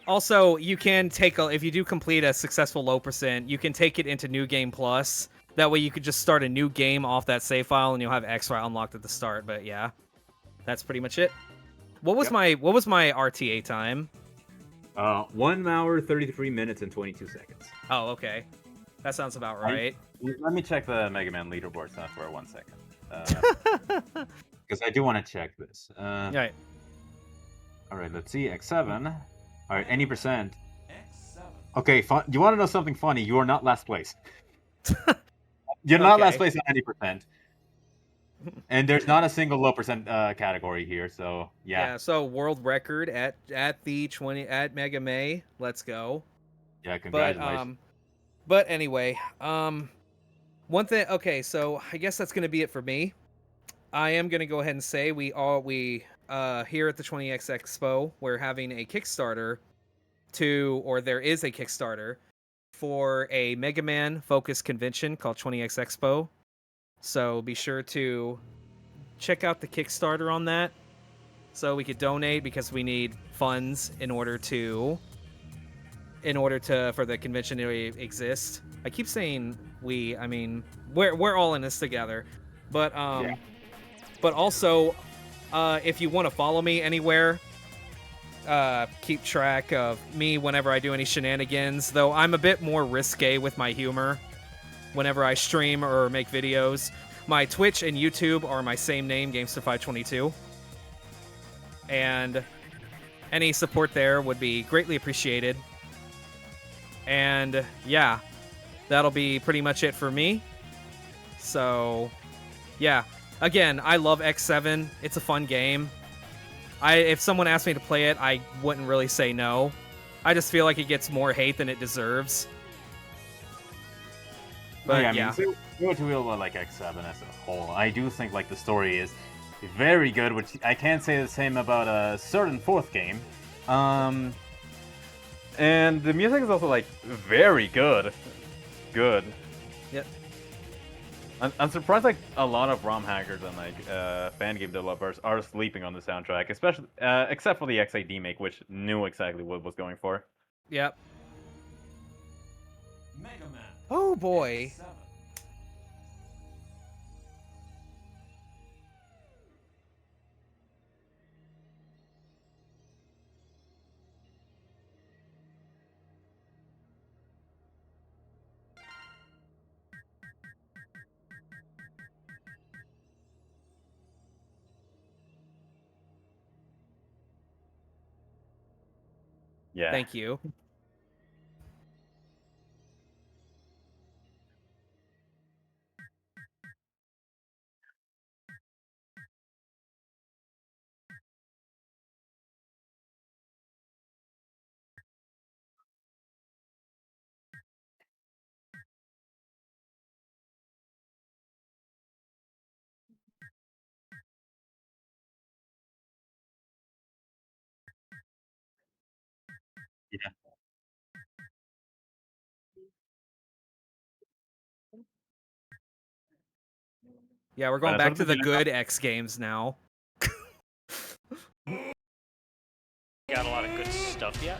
Also, you can take if you do complete a successful low percent, you can take it into New Game Plus. That way, you could just start a new game off that save file, and you'll have extra unlocked at the start. But yeah, that's pretty much it. What was my RTA time? 1 hour 33 minutes and 22 seconds. Oh, okay. That sounds about right. Let me check the Mega Man leaderboards now for 1 second. Because I do want to check this. Right. All right, let's see. X7. All right, any percent. Okay, you want to know something funny? You are not last place. You're not last place on any percent. And there's not a single low percent category here, so yeah. Yeah, so world record at Mega May. Let's go. Yeah, congratulations. But anyway, one thing. Okay, so I guess that's gonna be it for me. I am gonna go ahead and say we here at the 20X Expo, we're having a Kickstarter there is a Kickstarter for a Mega Man focused convention called 20X Expo. So be sure to check out the Kickstarter on that so we could donate, because we need funds in order for the convention to exist. I keep saying we, I mean, we're all in this together. But but also if you want to follow me anywhere, keep track of me whenever I do any shenanigans, though I'm a bit more risque with my humor whenever I stream or make videos. My Twitch and YouTube are my same name, Gamester522. And any support there would be greatly appreciated. And yeah, that'll be pretty much it for me. So yeah, again, I love X7. It's a fun game. If someone asked me to play it, I wouldn't really say no. I just feel like it gets more hate than it deserves. But I mean, say what you will about like X7 as a whole. I do think like the story is very good, which I can't say the same about a certain fourth game. And the music is also like very good. Good. Yep. I'm surprised like a lot of ROM hackers and like fan game developers are sleeping on the soundtrack, especially except for the XAD make, which knew exactly what was going for. Yep. Mega Man. Oh boy. Yeah. Thank you. Yeah. Yeah, we're going back to the good X games now. Got a lot of good stuff yet.